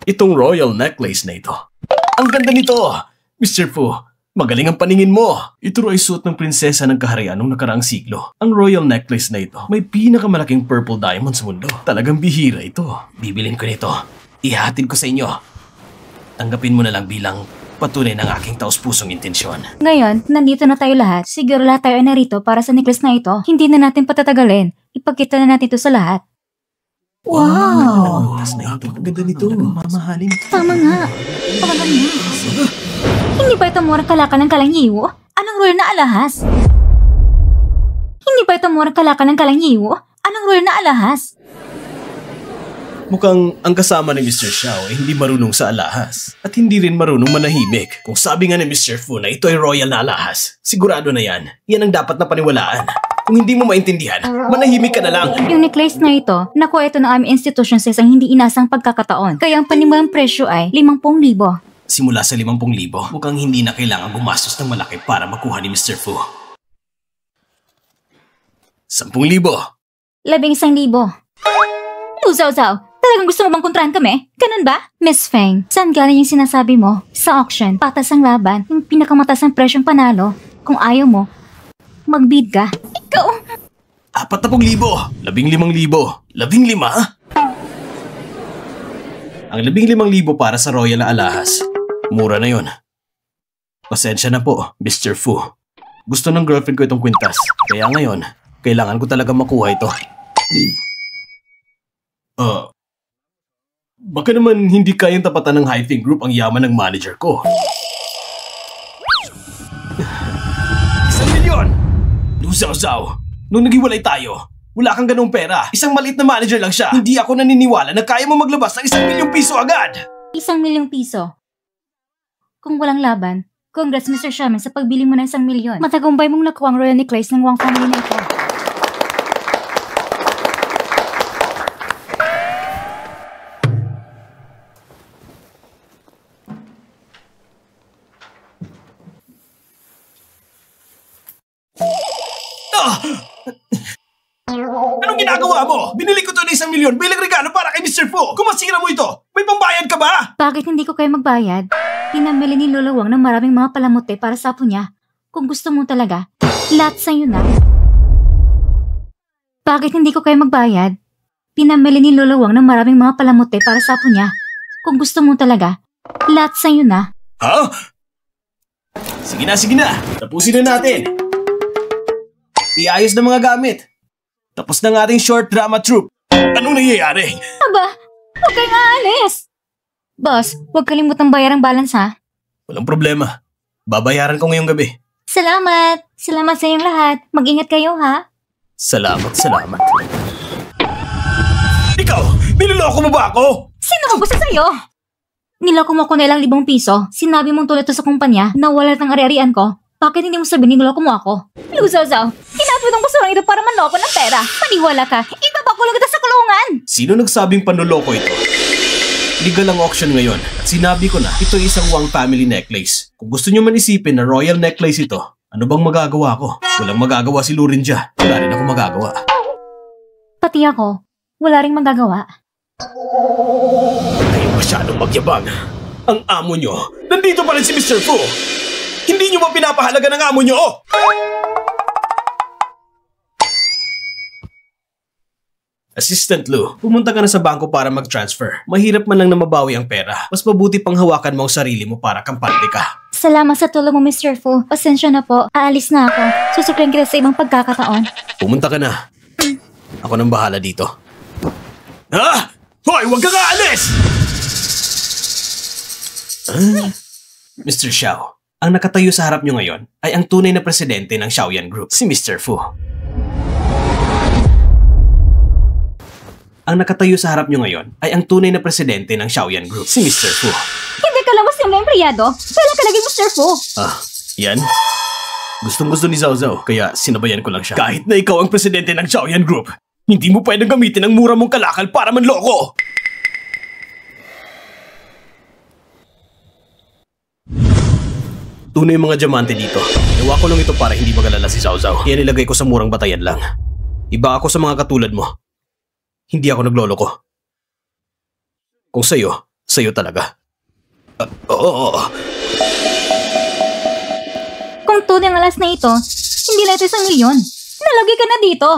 Itong royal necklace na ito. Ang ganda nito! Mr. Fu, magaling ang paningin mo. Ito ay suot ng prinsesa ng kaharian noong nakaraang siglo. Ang royal necklace na ito, may pinakamalaking purple diamond sa mundo. Talagang bihira ito. Bibilin ko nito. Ihahatid ko sa inyo. Tanggapin mo na lang bilang patunay ng aking taos-pusong intensyon. Ngayon, nandito na tayo lahat. Siguro lahat tayo ay narito para sa necklace na ito. Hindi na natin patatagalin. Ipagkita na natin ito sa lahat. Wow! Tas na ito. Ang ganda nito. Mamahalin. Tama nga. Tama nga. Hindi ba ito murang kalakal ng kalangiwo? Anong royal na alahas? Hindi ba ito murang kalakal ng kalangiwo? Anong royal na alahas? Mukhang ang kasama ni Mr. Xiao ay hindi marunong sa alahas at hindi rin marunong manahimik. Kung sabi nga ni Mr. Fu na ito ay royal na alahas, sigurado na yan. Yan ang dapat na paniwalaan. Kung hindi mo maintindihan, manahimik ka na lang. Yung necklace na ito, nakuha ito ng aming institusyon sa isang hindi inasang pagkakataon. Kaya ang panimulang presyo ay 50,000. Simula sa 50,000, mukhang hindi na kailangan gumastos ng malaki para makuha ni Mr. Fu. 10,000. 11,000. Luzaw-zaw, talagang gusto mo bang kontrahan kami? Ganun ba? Miss Feng, saan galing yung sinasabi mo? Sa auction, patas ang laban, yung pinakamataas ang presyong panalo. Kung ayaw mo, mag-bid ka. Ikaw! 40,000. 15,000. 15? Ang 15,000 para sa royal na alahas. Mura na yon. Pasensya na po, Mr. Fu. Gusto ng girlfriend ko itong kwintas. Kaya ngayon, kailangan ko talaga makuha ito. Baka naman hindi kayang tapatan ng Hi-Fi Group ang yaman ng manager ko. 1,000,000! Luzaw-zaw! Nung naghiwalay tayo, wala kang ganong pera. Isang maliit na manager lang siya. Hindi ako naniniwala na kaya mo maglabas ng 1,000,000 piso agad! 1,000,000 piso. Kung walang laban, congrats Mr. Xiamen sa pagbili mo ng 1,000,000. Matagumpay mong nakuha ang royal necklace ng Wang family na ito. Anong ginagawa mo? Binili ko to ng 1,000,000 bilang regalo para kay Mr. Fu. Kung masira mo ito, may pambayad ka ba? Bakit hindi ko kayo magbayad? Pinamili ni Lolo Wang ng maraming mga palamuti para sa apo niya. Kung gusto mo talaga, lahat sa'yo na. Bakit hindi ko kayo magbayad? Pinamili ni Lulawang ng maraming mga palamuti para sa apo niya. Kung gusto mo talaga, lahat sa'yo na. Ha? Sige na. Tapusin na natin. Iayos na mga gamit. Tapos na ng ating short drama troupe. Anong nangyayari? Aba, huwag kayong aalis. Boss, huwag kalimutang bayar ang balance ha. Walang problema. Babayaran ko ngayong gabi. Salamat. Salamat sa inyong lahat. Mag-ingat kayo ha. Salamat. Ikaw, niloloko mo ba ako? Sino ko gusto sa'yo? Niloko mo ko na ilang 5,000 piso. Sinabi mong tulad to sa kumpanya na wala ng ari-arian ko. Bakit hindi mo sabihin niloko mo ako? Luzaw-zaw, hinapit ang basurang ito para manloko ng pera. Maniwala ka, ipapakulong kita sa kulungan. Sino nagsabing panloloko ito? Legal ang auction ngayon at sinabi ko na ito ay isang Wang family necklace. Kung gusto nyo man isipin na royal necklace ito, ano bang magagawa ko? Walang magagawa si Lurinja. Wala rin ako magagawa. Pati ako, wala ring magagawa. Ay masyadong magyabang. Ang amo nyo, nandito pa rin si Mr. Fu. Hindi nyo ba pinapahalaga ng amo nyo? Assistant Lu, pumunta ka na sa bangko para mag-transfer. Mahirap man lang na mabawi ang pera. Mas mabuti pang hawakan mo ang sarili mo para kampante ka. Salamat sa tulong mo, Mr. Fu. Pasensya na po. Aalis na ako. Susuklayin kita sa ibang pagkakataon. Pumunta ka na. Ako nang bahala dito. Ha? Hoy, huwag kang aalis! Mr. Xiao, ang nakatayo sa harap nyo ngayon ay ang tunay na presidente ng Xiaoyan Group, si Mr. Fu. Ang nakatayo sa harap nyo ngayon ay ang tunay na presidente ng Xiaoyan Group, si Mr. Fu. Hindi ka lang masimula empleyado. Kailan ka naging Mr. Fu? Yan? Gustong-gusto ni Zhao Zhao, kaya sinabayan ko lang siya. Kahit na ikaw ang presidente ng Xiaoyan Group, hindi mo pwedeng gamitin ang mura mong kalakal para manloko! Tunay yung mga diamante dito. Gawa ko lang ito para hindi magalala si Zhao Zhao. Kaya nilagay ko sa murang batayan lang. Iba ako sa mga katulad mo. Hindi ako nagloloko. Kung sa'yo talaga. Oo. Kung tunay ang alas na ito, hindi lang ito 1,000,000. Nalagay ka na dito.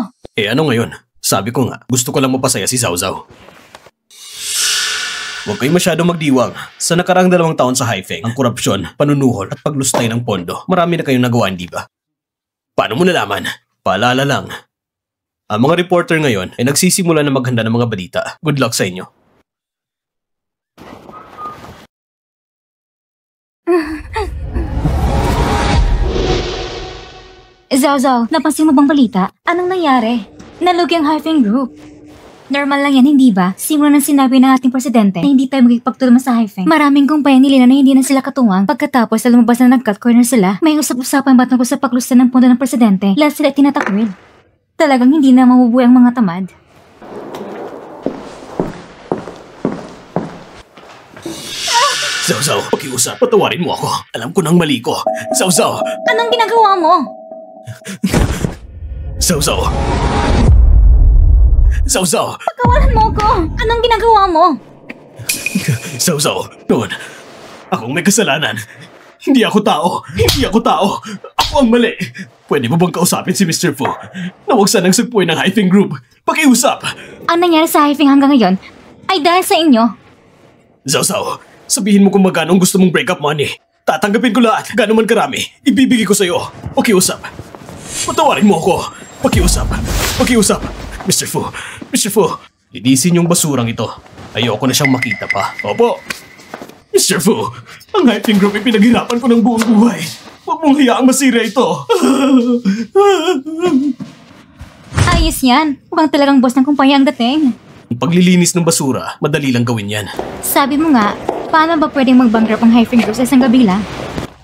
Ano ngayon? Sabi ko nga, gusto ko lang mapasaya si Zhao Zhao. Huwag kayo masyadong magdiwang. Sa nakaraang 2 taon sa Haifeng, ang korupsyon, panunuhol at paglustay ng pondo, marami na kayong nagawa, hindi ba? Paano mo nalaman? Paalala lang. Ang mga reporter ngayon ay nagsisimula na maghanda ng mga balita. Good luck sa inyo. Zhao Zhao, napansin mo bang balita? Anong nangyari? Nalugi ang Haifeng Group. Normal lang yan, hindi ba? Simula nang sinabi ng ating presidente na hindi tayo magigpagtulma sa Haifeng. Maraming kumpanya nila na hindi na sila katuwang. Pagkatapos na lumabas na nag-cut corner sila, may usap-usapan ba tungkol sa paglusta ng pondo ng presidente? Lahat sila tinatakwil. Talagang hindi na mabubuhay ang mga tamad. Zhao Zhao, pakiusap. Patawarin mo ako. Alam ko nang mali ko. Zhao Zhao! Anong ginagawa mo? Zhao Zhao! Zhao Zhao! Pagkawalan mo ko! Anong ginagawa mo? Zhao Zhao, noon, akong may kasalanan. Hindi ako tao. Ako ang mali. Pwede mo bang kausapin si Mr. Fu na huwag sanang sugpuin ng Haifeng Group? Pakiusap! Ang nangyari sa Haifeng hanggang ngayon ay dahil sa inyo. Zhao Zhao, sabihin mo kung magkano ang gusto mong breakup money. Tatanggapin ko lahat. Gano'n man karami. Ibibigay ko sa'yo. Pakiusap. Patawarin mo ako. Pakiusap. Mr. Fu, linisin yung basurang ito. Ayoko na siyang makita pa. Opo. Mr. Fu, ang Haifeng Group ay pinaghirapan ko ng buong buhay. Huwag mong hayaang masira ito. Ayos yan. Mukhang talagang boss ng kumpanya ang dating. Ang paglilinis ng basura, madali lang gawin yan. Sabi mo nga, paano ba pwedeng mag-bankrupt ang Haifeng Group sa isang gabi lang?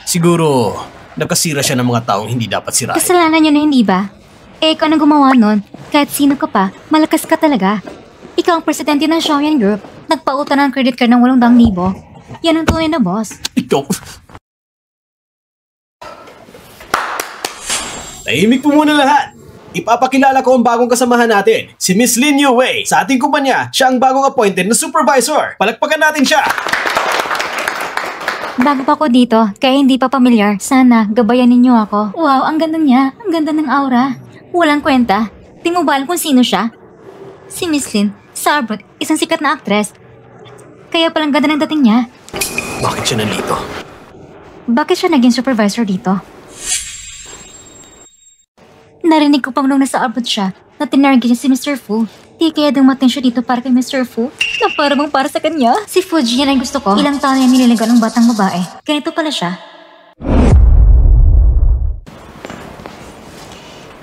Siguro, nakasira siya ng mga taong hindi dapat sirain. Kasalanan niyo na hindi ba? Ikaw ang gumawa nun. Kahit sino ka pa, malakas ka talaga. Ikaw ang presidente ng Xiaoyan Group. Nagpautang ng credit card ng 800,000. Yan ang tunay na boss. Ikaw... Tahimik po muna lahat. Ipapakilala ko ang bagong kasamahan natin, si Miss Lin Yuwei. Sa ating kumpanya, siya ang bagong appointed na supervisor. Palakpakan natin siya! Bago pa ako dito, kaya hindi pa familiar. Sana, gabayan ninyo ako. Wow, ang ganda niya. Ang ganda ng aura. Walang kwenta. Di mo ba alam kung sino siya? Si Miss Lin, sa abroad, isang sikat na actress. Kaya palang ganda ng dating niya. Bakit siya nandito? Bakit siya naging supervisor dito? Narinig ko pang nung nasa abroad siya na tinarget niya si Mr. Fu. Di kaya dumating siya dito para kay Mr. Fu na para bang para sa kanya. Si Fuji yan ang gusto ko. Ilang taon niya nililigaw ng batang babae. Ganito pala siya.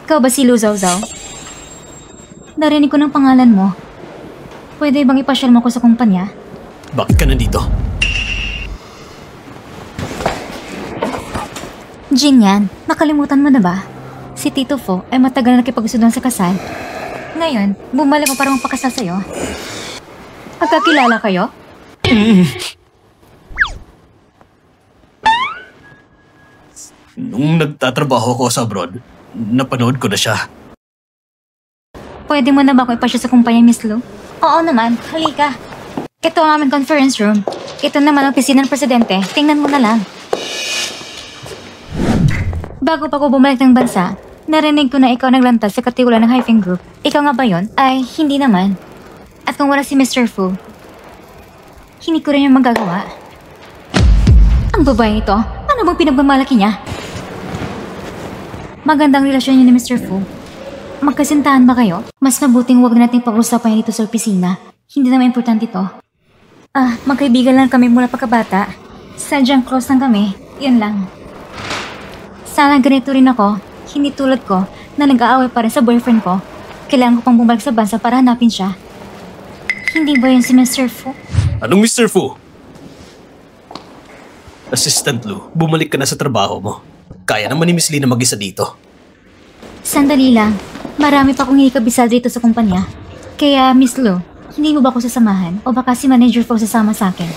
Ikaw ba si Lu Zhao Zhao? Narinig ko ng pangalan mo. Pwede bang ipasyal mo ko sa kumpanya? Bakit ka nandito? Jin yan, nakalimutan mo na ba? Si Tito Fo ay matagal na nakipagsudoan sa kasal. Ngayon, bumalik mo para magpakasal sa'yo. Pagkakilala kayo? Nung nagtatrabaho ko sa abroad, napanood ko na siya. Pwede mo na ba akong ipasya sa kumpanya, Miss Lu? Oo naman, halika. Ito ang aming conference room. Ito naman ang opisina ng presidente. Tingnan mo na lang. Bago pa ko bumalik ng bansa, narinig ko na ikaw naglantad sa katiwala ng Hyphen Group. Ikaw nga ba yon? Ay, hindi naman. At kung wala si Mr. Fu, hindi ko rin yung magagawa. Ang babae ito, ano bang pinagmamalaki niya? Magandang relasyon niyo ni Mr. Fu. Magkasintahan ba kayo? Mas mabuting huwag nating pag-usapan dito sa opisina. Hindi naman importante ito. Magkaibigan lang kami mula pagkabata. Sadyang close lang kami. Yun lang. Sana ganito rin ako. Hindi tulad ko na nag-aaway pa rin sa boyfriend ko. Kailangan ko pang bumalik sa bansa para hanapin siya. Hindi ba yun si Mr. Fu? Anong Mr. Fu? Assistant Lu, bumalik ka na sa trabaho mo. Kaya naman ni Miss Lee na mag-isa dito. Sandali lang. Marami pa akong ikabisal dito sa kumpanya. Kaya, Miss Lu, hindi mo ba ako sasamahan? O baka si Manager Fu sasama sa akin?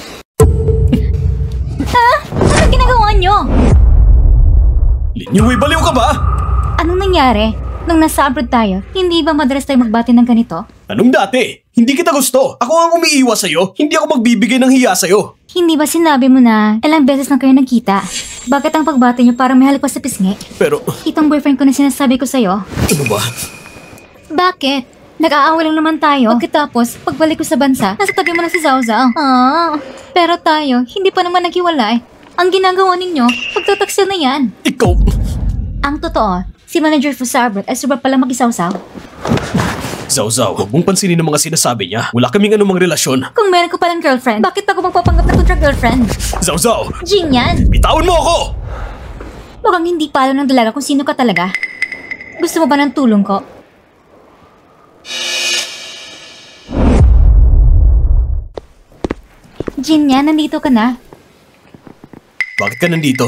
Ano ginagawa niyo? Lin Yue, baliw ka ba? Anong nangyari? Nung nasa abroad tayo, hindi ba madalas tayo magbati ng ganito? Anong dati? Hindi kita gusto. Ako ang umiiwas sa'yo. Hindi ako magbibigay ng hiya sa'yo. Hindi ba sinabi mo na ilang beses lang kayo nagkita? Bakit ang pagbati niyo parang may halik pa sa pisngi? Pero, Itong boyfriend ko na sinasabi ko sa'yo. ano ba? Bakit? Nag-aaway lang naman tayo. Pagkatapos, pagbalik ko sa bansa, nasa tabi mo na si Zhao Zhao. Pero tayo, hindi pa naman naghiwalay. Ang ginagawa ninyo, pagtataksil na yan. Ikaw... Ang totoo, si Manager Fu sa abroad ay sobra pala mag-isaw-saw. Zhao Zhao, huwag mong pansinin ang mga sinasabi niya. Wala kaming anumang relasyon. Kung meron ko palang girlfriend, bakit ako magpapanggap na kontra-girlfriend? Zhao Zhao, Jin yan! bitawan mo ako! Huwag kang hindi palo ng dalaga kung sino ka talaga. Gusto mo ba ng tulong ko? Jin yan, nandito ka na. Bakit ka nandito?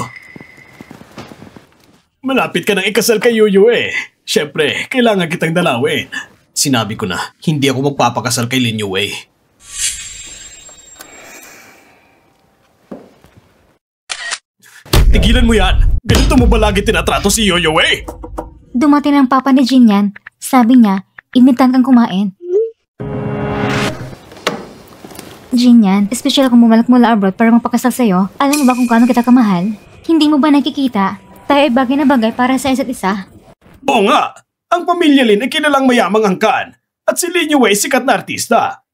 Malapit ka nang ikasal kay Yuyu eh. Siyempre, kailangan kitang dalawin. Sinabi ko na, hindi ako magpapakasal kay Lin Yue. Tigilan mo yan! Ganito mo ba lagi tinatrato si Yue? Dumating ang papa ni Jin yan. Sabi niya, inimtan kang kumain. Jin yan, espesyal kung bumalik mula abroad para magpakasal sa'yo. Alam mo ba kung gaano kita kamahal? Hindi mo ba nakikita? Tayo ay bagay na bagay para sa isa't isa. Oo nga! Ang pamilya Lin ay kilalang mayamang angkan. At si Lin Yue sikat na artista.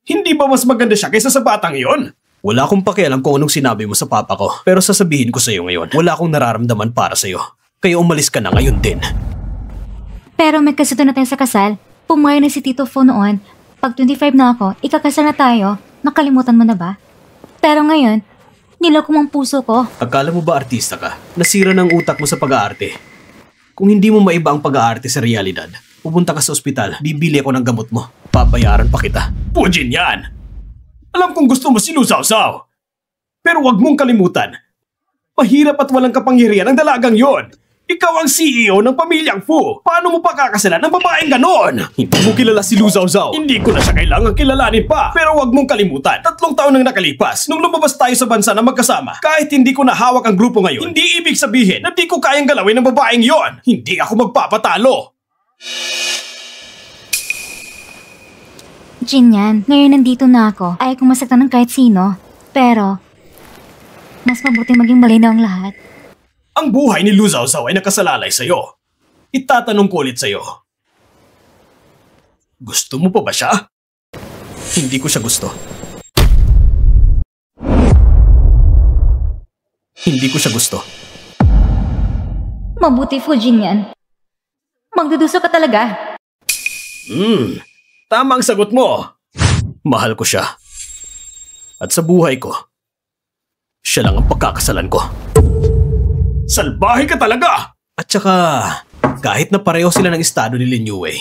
Hindi ba mas maganda siya kaysa sa batang iyon? Wala akong pakialam kung anong sinabi mo sa papa ko. Pero sasabihin ko sa'yo ngayon, wala akong nararamdaman para sa'yo. Kaya umalis ka na ngayon din. Pero may kasuto na tayo sa kasal. Pumayag na si Tito Fu noon. Pag 25 na ako, ikakasal na tayo. Nakalimutan mo na ba? Pero ngayon, niloko mo ang puso ko. Akala mo ba artista ka? Nasira ng utak mo sa pag-aarte. Kung hindi mo maiba ang pag-aarte sa realidad, pupunta ka sa ospital, bibili ako ng gamot mo. Papayaran pa kita. Pujin yan! Alam kong gusto mo si Lu Zhao Zhao. Pero wag mong kalimutan, mahirap at walang kapangyarihan ang dalagang yon. Ikaw ang CEO ng pamilyang Fu. Paano mo pa kakasalan ng babaeng ganon? Hindi mo kilala si Lu Zhao Zhao. Hindi ko na siya kailangang kilalanin pa. Pero wag mong kalimutan, 3 taon nang nakalipas nung lumabas tayo sa bansa na magkasama. Kahit hindi ko na hawak ang grupo ngayon, hindi ibig sabihin na di ko kayang galawin ng babaeng yon. Hindi ako magpapatalo. Jin yan, ngayon nandito na ako. Ayaw kong masaktan ng kahit sino. Pero, mas mabuti maging malinaw ang lahat. Ang buhay ni Lu Zhao Zhao ay nakasalalay sa'yo. Itatanong ko ulit sa'yo. Gusto mo pa ba siya? Hindi ko siya gusto. Hindi ko siya gusto. Mabuti, Fujin yan. Magduduso ka talaga. Tama ang sagot mo. Mahal ko siya. At sa buhay ko, siya lang ang pagkakasalan ko. Salbahe ka talaga! At saka, kahit na pareho sila ng estado ni Lin Yue,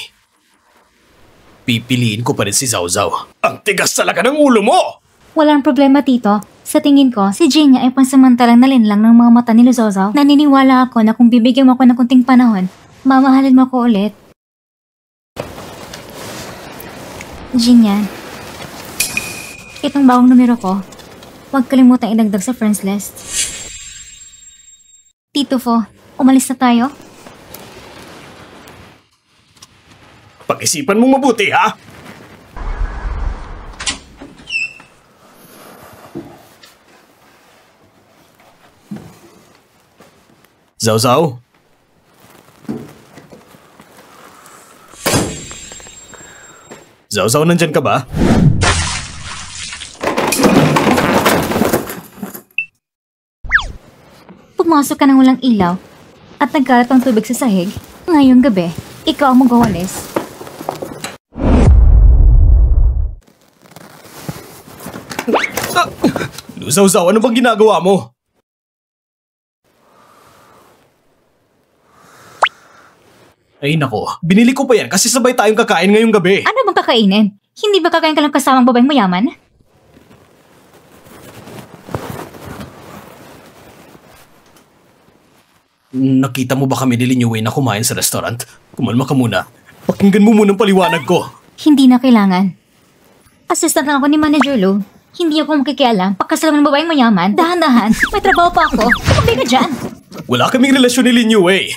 pipiliin ko pa rin si Zhao Zhao. Ang tigas talaga ng ulo mo! Walang problema, Tito. Sa tingin ko, si Jinya ay pansamantalang nalinlang ng mga mata ni Zhao Zhao. Naniniwala ako na kung bibigyan mo ako ng kunting panahon, mamahalin mo ako ulit. Jinya, itong bagong numero ko, huwag kalimutang idagdag sa friends list. Tito Fo, umalis na tayo? Pag-isipan mong mabuti, ha? Zhao Zhao? Zhao Zhao, nandyan ka ba? Pumasok ka ng walang ilaw at nagkalat ang tubig sa sahig. Ngayong gabi, ikaw ang magawalis. Zhao Zhao, ano bang ginagawa mo? Ay nako, binili ko pa yan kasi sabay tayong kakain ngayong gabi. Ano bang kakainin? Hindi ba kakain ka lang kasamang babaeng mayaman? Nakita mo ba kami ni Lin Yue na kumain sa restaurant? Kumalma ka muna. Pakinggan mo munang paliwanag ko. Hindi na kailangan. Assistant lang ako ni Manager Lu. Hindi ako makikialam. Pagkasal ng babaeng mayaman, dahan-dahan. May trabaho pa ako. Tumabi ka dyan. Wala kaming relasyon ni Lin Yue.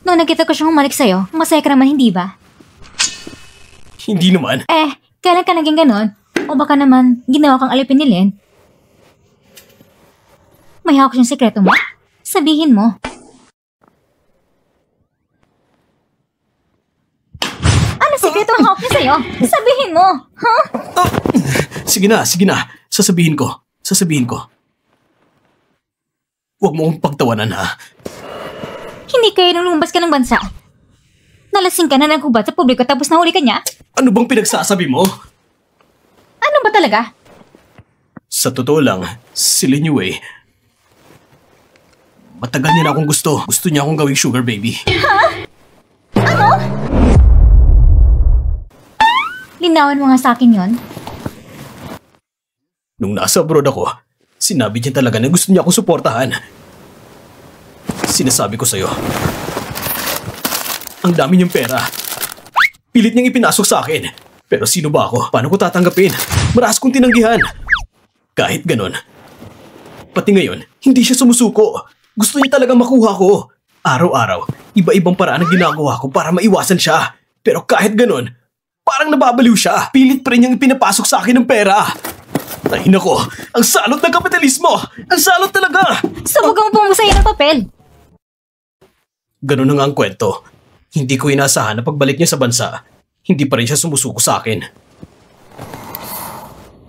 Noong nakita ko siyang humalik sa'yo, masaya ka naman, hindi ba? Hindi naman. Kailan ka naging ganon? O baka naman, ginawa kang alipin ni Lin? May hawak siyang sekreto mo? Sabihin mo. Ano sekreto ang hawak niya sa'yo? Sabihin mo! Huh? Sige na. Sasabihin ko. Huwag mo akong pagtawanan, ha? Hindi kayo nung lumabas ka ng bansa. Nalasing ka na ng hubad sa publiko tapos nahuli ka niya? Ano bang pinagsasabi mo? Ano ba talaga? Sa totoo lang, si Lin Yue, matagal niya na akong gusto. Gusto niya akong gawing sugar baby. Ano? Linawan mo nga sa akin yon. Nung nasa abroad ako, sinabi niya talaga na gusto niya akong suportahan. Sinasabi ko sa'yo, ang dami niyang pera. Pilit niyang ipinasok sa akin. Pero sino ba ako? Paano ko tatanggapin? Marahas kong tinanggihan. Kahit ganon, pati ngayon, hindi siya sumusuko. Gusto niya talagang makuha ko. Araw-araw, iba-ibang paraan ang ginagawa ko para maiwasan siya. Pero kahit ganon, parang nababaliw siya. Pilit pa rin niyang ipinapasok sa akin ng pera. Ay nako, ang salot ng kapitalismo! Ang salot talaga! Subukan mo pumusaya ng papel. Ganun na nga ang kwento. Hindi ko inaasahan na pagbalik niya sa bansa, hindi pa rin siya sumusuko sa akin.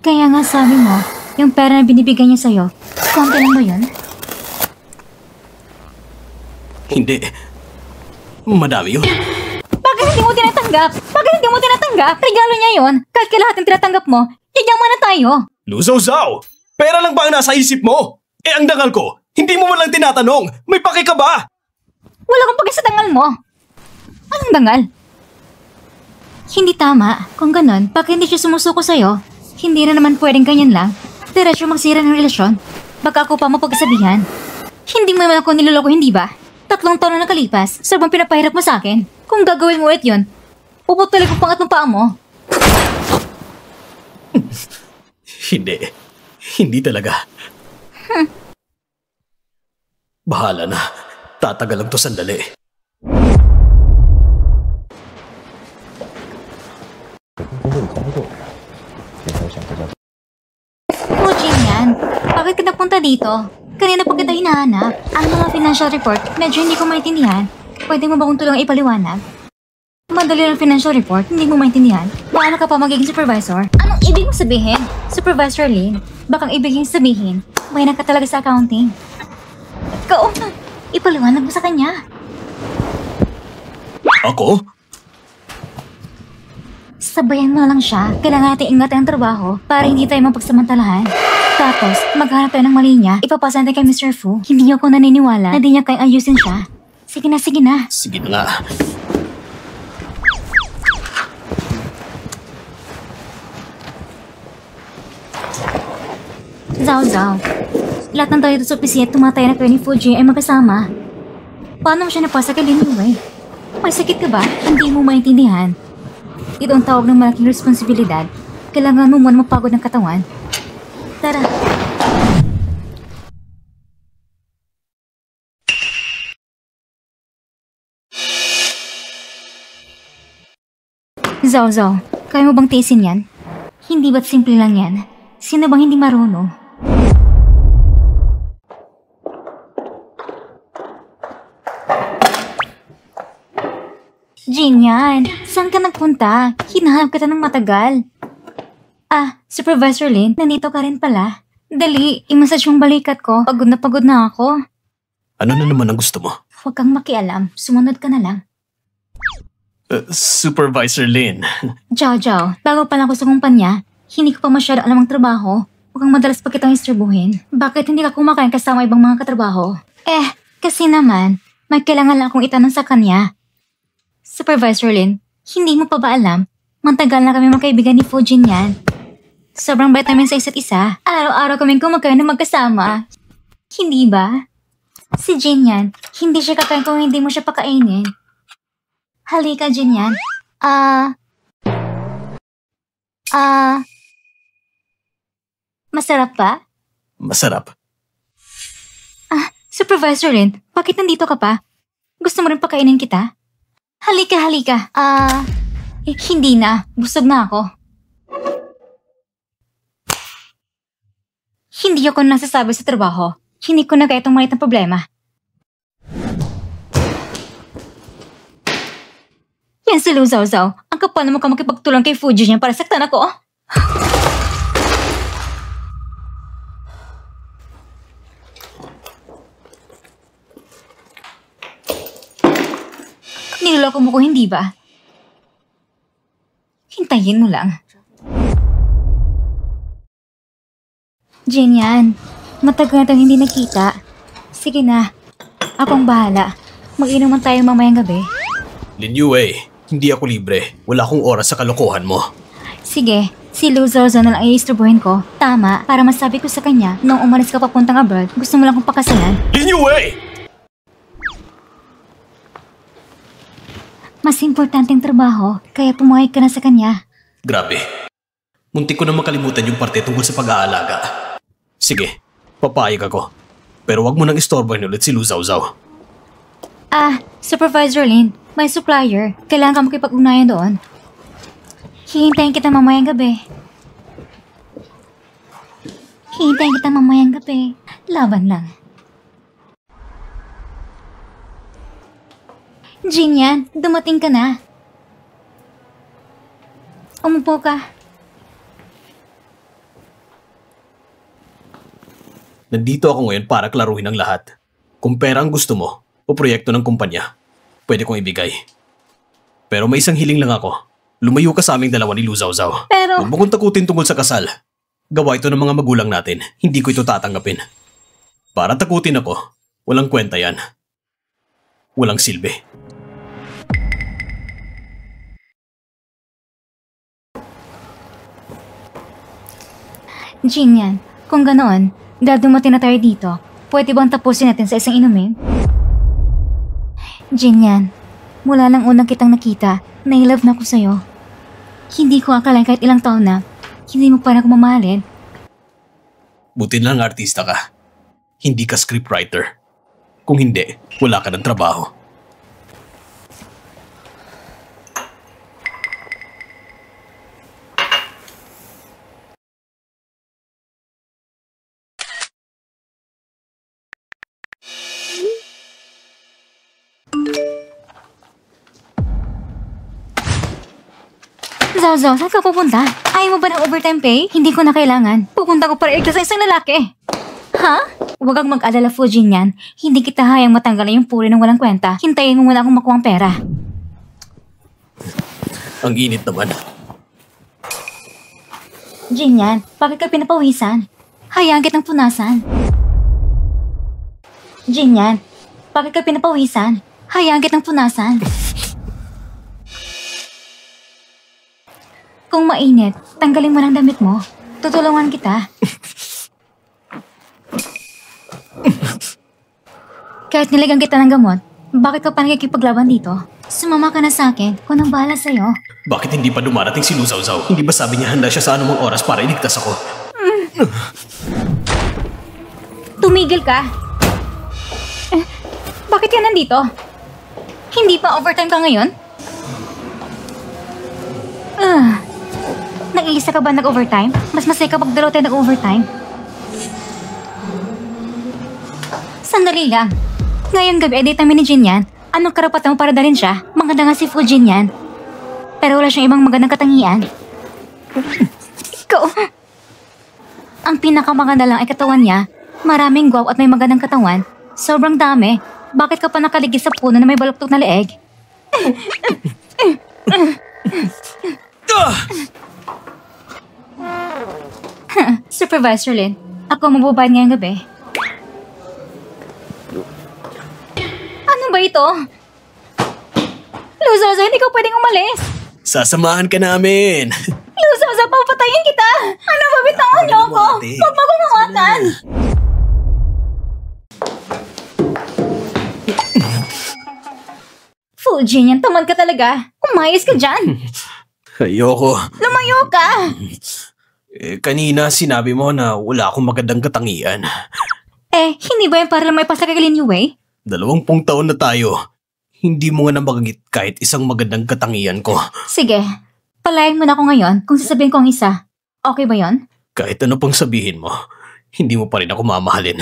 Kaya nga sabi mo, yung pera na binibigay niya sa'yo, konti lang ba yun? Hindi. Madami yun. Bakit hindi mo tinatanggap? Regalo niya yon. Kahit kalahating tinatanggap mo, yayaman na tayo. Lu Zhao Zhao! Pera lang ba ang nasa isip mo? Ang dangal ko, hindi mo man lang tinatanong. May pake ka ba? Wala kang pag sa dangal mo. Anong dangal? Hindi tama. Kung ganon, pag hindi siya sumusuko sa'yo, hindi na naman pwedeng ganyan lang. Diretso magsira ng relasyon. Baka ako pa mapagsabihan. Hindi mo naman ako niloloko, hindi ba? 3 taon na nakalipas, sobrang pinapahirap mo sa akin. Kung gagawin mo ulit yun, puputulin ko pangat ng paa mo. Hindi. Hindi talaga. Bahala na. Tatagal lang to sandali. Fujin yan. Bakit ka napunta dito? Kanina pa kita hinahanap. Ang mga financial report, medyo hindi ko maintindihan. Pwede mo ba kong tulungan ipaliwanag? Madali lang financial report, hindi mo maintindihan. Paano ka pa magiging supervisor? Anong ibig mong sabihin? Supervisor Lin, bakang ibig mong sabihin, may ka talaga sa accounting. Ikaw, ipaliwanag mo sa kanya. Ako? Sabayan mo na lang siya. Kailangan natin ingatan ang trabaho para hindi tayo mapagsamantalahan. Tapos, maghanap tayo ng mali niya. Ipapasa natin kay Mr. Fu. Hindi ako naniniwala na di niya kayang ayusin siya. Sige na, sige na. Sige na nga. Zao Zao. Lahat ng tayo dito sa opisina tumatay na kayo ni Fuji ay magkasama. Paano mo siya napasa kay Lin Yue? May sakit ka ba? Hindi mo maintindihan. Ito ang tawag ng malaking responsibilidad. Kailangan mo muna mapagod ng katawan. Tara. Zao Zao, kaya mo bang tiisin yan? Hindi ba't simple lang yan? Sino bang hindi marunong? Jin yan, saan ka nagpunta? Hinahanap kita ng matagal. Ah, Supervisor Lin, nandito ka rin pala. Dali, imasage yung balikat ko. Pagod na ako. Ano na naman ang gusto mo? Huwag kang makialam, sumunod ka na lang. Supervisor Lin. Jiao Jiao, bago pa lang ako sa kumpanya, hindi ko pa masyado alam ang trabaho. Huwag kang madalas pa kitang istorbohin. Bakit hindi ka kumakain kasama ibang mga katrabaho? Kasi naman, may kailangan lang akong itanong sa kanya. Supervisor Lin, hindi mo pa ba alam? Matagal na kami magkaibigan ni Fujin yan. Sobrang bait namin sa isa't isa. Araw-araw kaming kumakain na magkasama. Hindi ba? Si Jin yan, hindi siya kakain kung hindi mo siya pakainin. Halika, Jin yan. Masarap pa? Masarap. Supervisor Lin, bakit nandito ka pa? Gusto mo rin pakainin kita? Halika. Hindi na. Busog na ako. Hindi ako nasasabi sa trabaho. Hindi ko na kaya itong maliit na problema. Yan si Lu Zao Zao. Ang kapal naman ka makipagtulong kay Fuji niya para saktan ako. Niloloko mo ko, hindi ba? Hintayin mo lang. Jin yan, matagal na tayong hindi nakita. Sige na, akong bahala. Mag-inuman tayo mamayang gabi. Lin Yue, hindi ako libre. Wala akong oras sa kalokohan mo. Sige, si Lu Zao Zao na lang i-istorbohin ko. Tama, para masabi ko sa kanya, nung umalis ka papuntang abroad, gusto mo lang kong pakasalan. Lin Yue! Mas importanteng trabaho, kaya pumayag ka na sa kanya. Grabe. Muntik ko na makalimutan yung parte tungkol sa pag-aalaga. Sige, papayag ako. Pero wag mo nang istorbohin ulit si Lu Zao Zao. Supervisor Lin, may supplier. Kailangan ka makipag-ugnayan doon. Hihintayin kita mamayang gabi. Laban lang. Jin yan, dumating ka na. Umupo ka. Nandito ako ngayon para klaruhin ang lahat. Kung pera ang gusto mo, o proyekto ng kumpanya, pwede kong ibigay. Pero may isang hiling lang ako. Lumayo ka sa aming dalawa ni Lu Zao Zao. Pero... Huwag mo kong takutin tungkol sa kasal. Gawa ito ng mga magulang natin. Hindi ko ito tatanggapin. Para takutin ako, walang kwenta yan. Walang silbi. Jin yan, kung ganoon, dahil dumating na tayo dito, pwede bang tapusin natin sa isang inumin? Jin yan, mula lang unang kitang nakita, na-love na ako sa'yo. Hindi ko akalain kahit ilang taon na, hindi mo pa na ako mamahalin. Buti lang artista ka. Hindi ka scriptwriter. Kung hindi, wala ka ng trabaho. Zao, saan ka pupunta? Ayaw mo ba ng overtime pay? Hindi ko na kailangan. Pupunta ko para igtas sa isang lalaki. Ha? Huwag kang mag-alala, Fujin yan. Hindi kita hayang matanggalan yung puri ng walang kwenta. Hintayin mo muna akong makuha ang pera. Ang init naman. Jin yan, bakit ka pinapawisan? Hayaan kitang punasan. Jin yan, bakit ka pinapawisan? Hayaan kitang punasan. Kung mainit, tanggalin mo ng damit mo. Tutulungan kita. Kahit niligang kita ng gamot, bakit ka pa nakikipaglaban dito? Sumama ka na sa akin, kung nang bahala sa'yo. Bakit hindi pa dumarating si Luzao-Zao? Hindi ba sabi niya handa siya sa anumang oras para iligtas ako? Tumigil ka. Bakit ka nandito? Hindi pa overtime ka ngayon? Nag-iisa ka ba nag-overtime? Mas masaya kapag dalawa tayo nag-overtime. Sandali lang. Ngayong gabi, edit namin ni Jin yan. Anong karapatan mo para dalhin siya? Maganda nga si Fujin yan. Pero wala siyang ibang magandang katangian. Ikaw. Ang pinakamaganda lang ay katawan niya. Maraming gwaw at may magandang katawan. Sobrang dami. Bakit ka pa nakaligis sa puno na may baluktok na leeg? Supervisor Lin, ako magbabayad ngayong gabi. Ano ba ito? Luzozo, hindi ka pwedeng umalis. Sasamahan ka namin! Luzozo, papatayin kita! Ano ba, bitawan niyo ako? Huwag mo akong hawakan! Fujin, yan tamad ka talaga. Umayos ka dyan. Ayoko. Lumayo ka! Kanina sinabi mo na wala akong magandang katangian. Hindi ba yan para lang may pasakagalin yung way? 20 taon na tayo. Hindi mo nga namagagit kahit isang magandang katangian ko. Sige, palayan mo na ako ngayon kung sasabihin ko ang isa. Okay ba yon? Kahit ano pang sabihin mo, hindi mo pa rin ako mamahalin.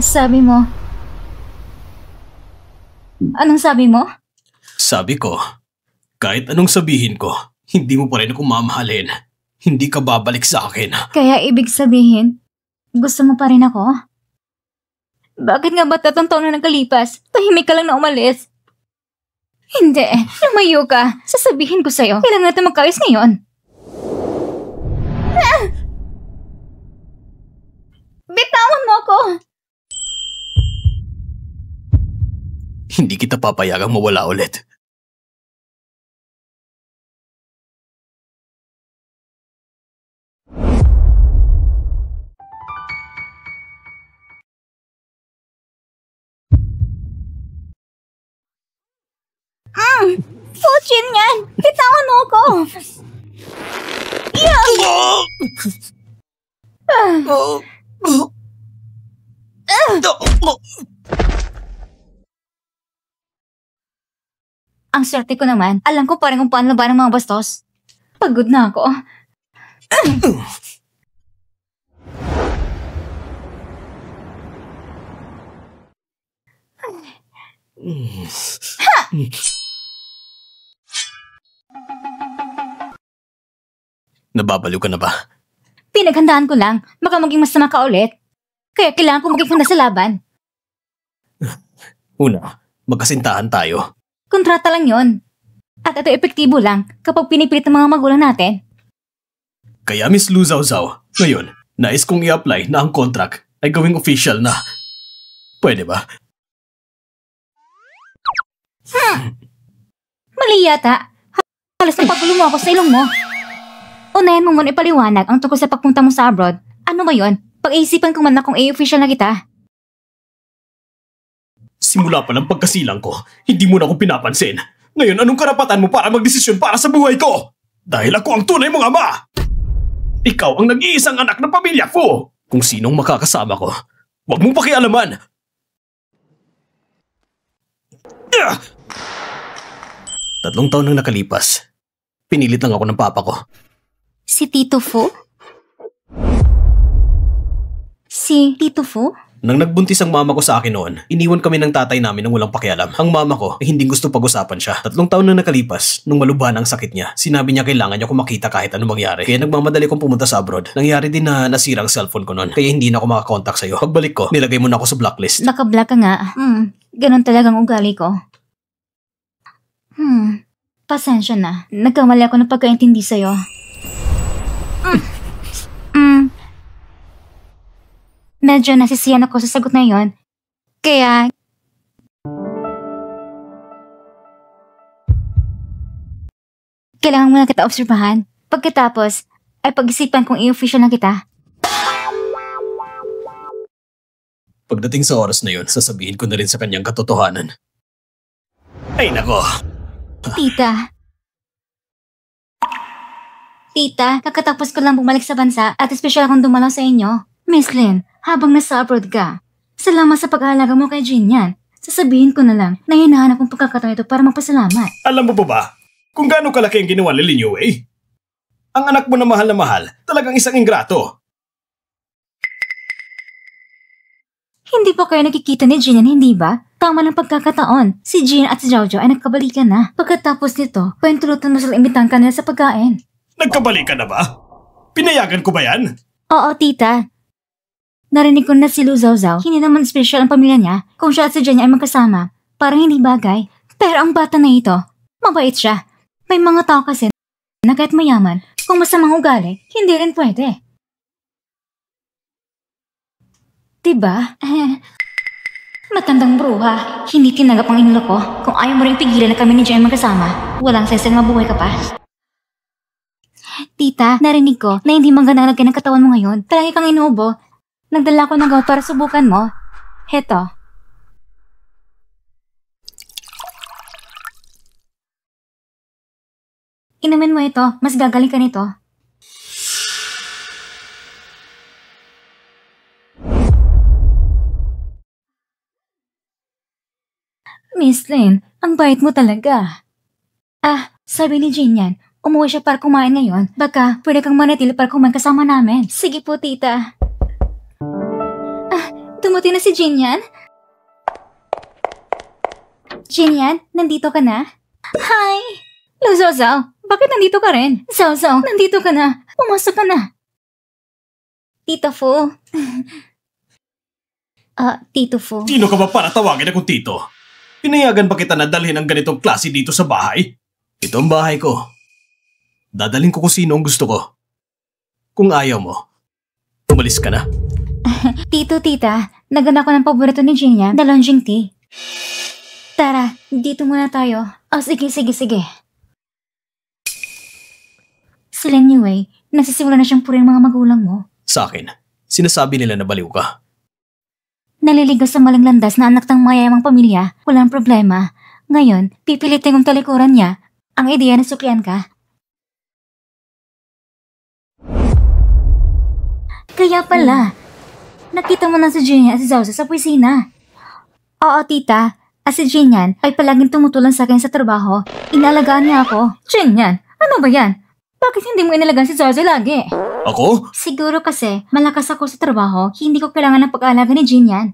Sabi mo. Anong sabi mo? Sabi ko, kahit anong sabihin ko, hindi mo pa rin ako mamahalin. Hindi ka babalik sa akin. Kaya ibig sabihin, gusto mo pa rin ako? Bakit nga ba 3 taon na nagkalipas? Tahimik ka lang na umalis. Hindi, lumayo ka. Sasabihin ko sa'yo, kailangan natin magkayos ngayon. Bitawan mo ako! Hindi kita papayagang mawala ulit. Fujin yan! Bitawan mo ako! Ang swerte ko naman, alam ko parang kung paano ba ng mga bastos. Pagod na ako. Nababaliw ka na ba? Pinaghandaan ko lang, baka maging masama ka ulit. Kaya kailangan ko maging handa sa laban. Una, magkasintahan tayo. Kontrata lang yon. At ito epektibo lang kapag pinipilit ng mga magulang natin. Kaya Miss Luzao-Zao, ngayon, nais kong i-apply na ang contract ay gawing official na. Pwede ba? Mali yata. Halos na pagulo mo ako sa ilong mo. Unahin mo muna ipaliwanag ang tungkol sa pagpunta mo sa abroad. Ano ba yon? Pag-iisipan ko man na kung official na kita. Simula pa ng pagkasilang ko, hindi mo na ako pinapansin. Ngayon, anong karapatan mo para magdesisyon para sa buhay ko? Dahil ako ang tunay mong ama! Ikaw ang nag-iisang anak ng pamilya ko! Kung sinong makakasama ko, huwag mong pakialaman! 3 taon nang nakalipas, pinilit lang ako ng papa ko. Si Tito Fu? Si Tito Fu? Nang nagbuntis ang mama ko sa akin noon, iniwan kami ng tatay namin nang walang pakialam. Ang mama ko ay hindi gusto pag-usapan siya. 3 taon na nakalipas, nung malubha ang sakit niya, sinabi niya kailangan niya ko makita kahit anong mangyari. Kaya nagmamadali kong pumunta sa abroad. Nangyari din na nasira ang cellphone ko noon, kaya hindi na ako makakontak sa'yo. Pagbalik ko, nilagay mo na ako sa blacklist. Naka-block ka nga. Ganon talagang ugali ko. Pasensya na. Nagkamali ako ng pagkaintindi sa'yo. Medyo nasisiyan ako sa sagot na yon. Kaya... kailangan mo na kita obserbahan. Pagkatapos, ay pag-isipan kung i-official na kita. Pagdating sa oras na yun, sasabihin ko na rin sa kanyang katotohanan. Ay nako! Tita, kakatapos ko lang bumalik sa bansa at espesyal akong dumalaw sa inyo. Miss Lynn, habang nasa abroad ka, salamat sa pag-aalaga mo kay Jinyan. Sasabihin ko na lang na hinahanap kong pagkakataon ito para magpasalamat. Alam mo ba kung gaano kalaki ang ginawa ni Lin Yue? Ang anak mo na mahal, talagang isang ingrato. Hindi pa kayo nakikita ni Jinyan, hindi ba? Tama ng pagkakataon. Si Jinyan at si Jojo ay nagkabalikan na. Pagkatapos nito, pahintulutan mo sila imbitahan ka nila sa pagkain. Nagkabalikan na ba? Pinayagan ko ba yan? Oo, tita. Narinig ko na si Lu Zhaozhao, hindi naman special ang pamilya niya kung siya at si Jenny ay magkasama. Parang hindi bagay. Pero ang bata na ito, mabait siya. May mga tao kasi na kahit mayaman, kung masamang ugali, hindi rin pwede. Diba? Matandang bruha, hindi tinanggap ang inulo ko. Kung ayaw mo rin pigilan na kami ni Jenny magkasama, walang sesang mabuhay ka pa. Tita, narinig ko na hindi maganda lagay ng katawan mo ngayon. Palagi kang inuubo. Nagdala ko ng gamot para subukan mo. Heto. Inumin mo ito. Mas gagaling ka nito. Miss Lynn, ang bait mo talaga. Sabi ni Jinyan, umuwi siya para kumain ngayon. Baka pwede kang manatili para kumain kasama namin. Sige po, tita. Tumuti na si Jinyan? Jinyan, nandito ka na? Hi! Lu Zhaozhao, bakit nandito ka rin? Zhaozhao, nandito ka na. Pumasok ka na. Tito Fu. Tito Fu. Sino ka ba para tawagin akong tito? Pinayagan ba kita na dalhin ang ganitong klase dito sa bahay? Ito ang bahay ko. Dadalhin ko kung sino ang gusto ko. Kung ayaw mo, umalis ka na. Tito, tita, naganda ko ng paborito ni Jinyan, the Longjing tea. Tara, dito muna tayo. Sige. Si Lin Yue, nagsisimula na siyang purin mga magulang mo. Sa akin, sinasabi nila na baliw ka. Naliligaw sa maling landas na anak ng mayayamang pamilya, walang problema. Ngayon, pipilitin kong talikuran niya ang ideya na suklian ka. Kaya pala, nakita mo na si Jinyan at si Zhaozhao sa opisina. Oo, tita. At si Jinyan ay palaging tumutulong sa akin sa trabaho. Inalagaan niya ako. Jinyan, ano ba yan? Bakit hindi mo inalagaan si Zhaozhao lagi? Ako? Siguro kasi malakas ako sa trabaho, hindi ko kailangan ng pag-aalaga ni Jinyan.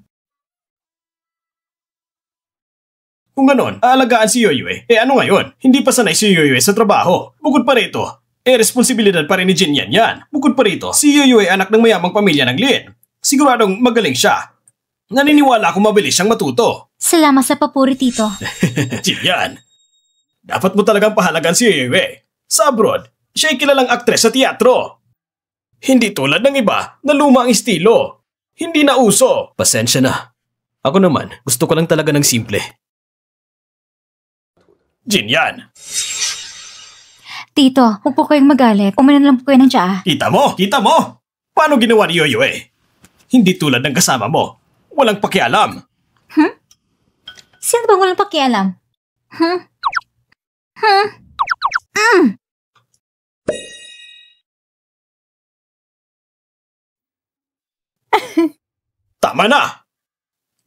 Kung ganon, aalagaan si Yue. Ano ngayon? Hindi pa sanay si Yue sa trabaho. Bukod pa rito, responsibilidad pa rin ni Jinyan yan. Bukod pa rito, si Yue anak ng mayamang pamilya ng Lin. Siguradong magaling siya. Naniniwala akong mabilis siyang matuto. Salamat sa papuri, tito. Jinyan, dapat mo talagang pahalagan si Yue. Sa abroad, siya ay kilalang aktres sa teatro. Hindi tulad ng iba na luma ang estilo. Hindi na uso. Pasensya na. Ako naman, gusto ko lang talaga ng simple. Jinyan. Tito, huwag po kayong magalit. Uminom lang po kayo ng tsaa. Kita mo? Paano ginawa ni Yue? Hindi tulad ng kasama mo. Walang pakialam. Sino bang walang pakialam? Tama na!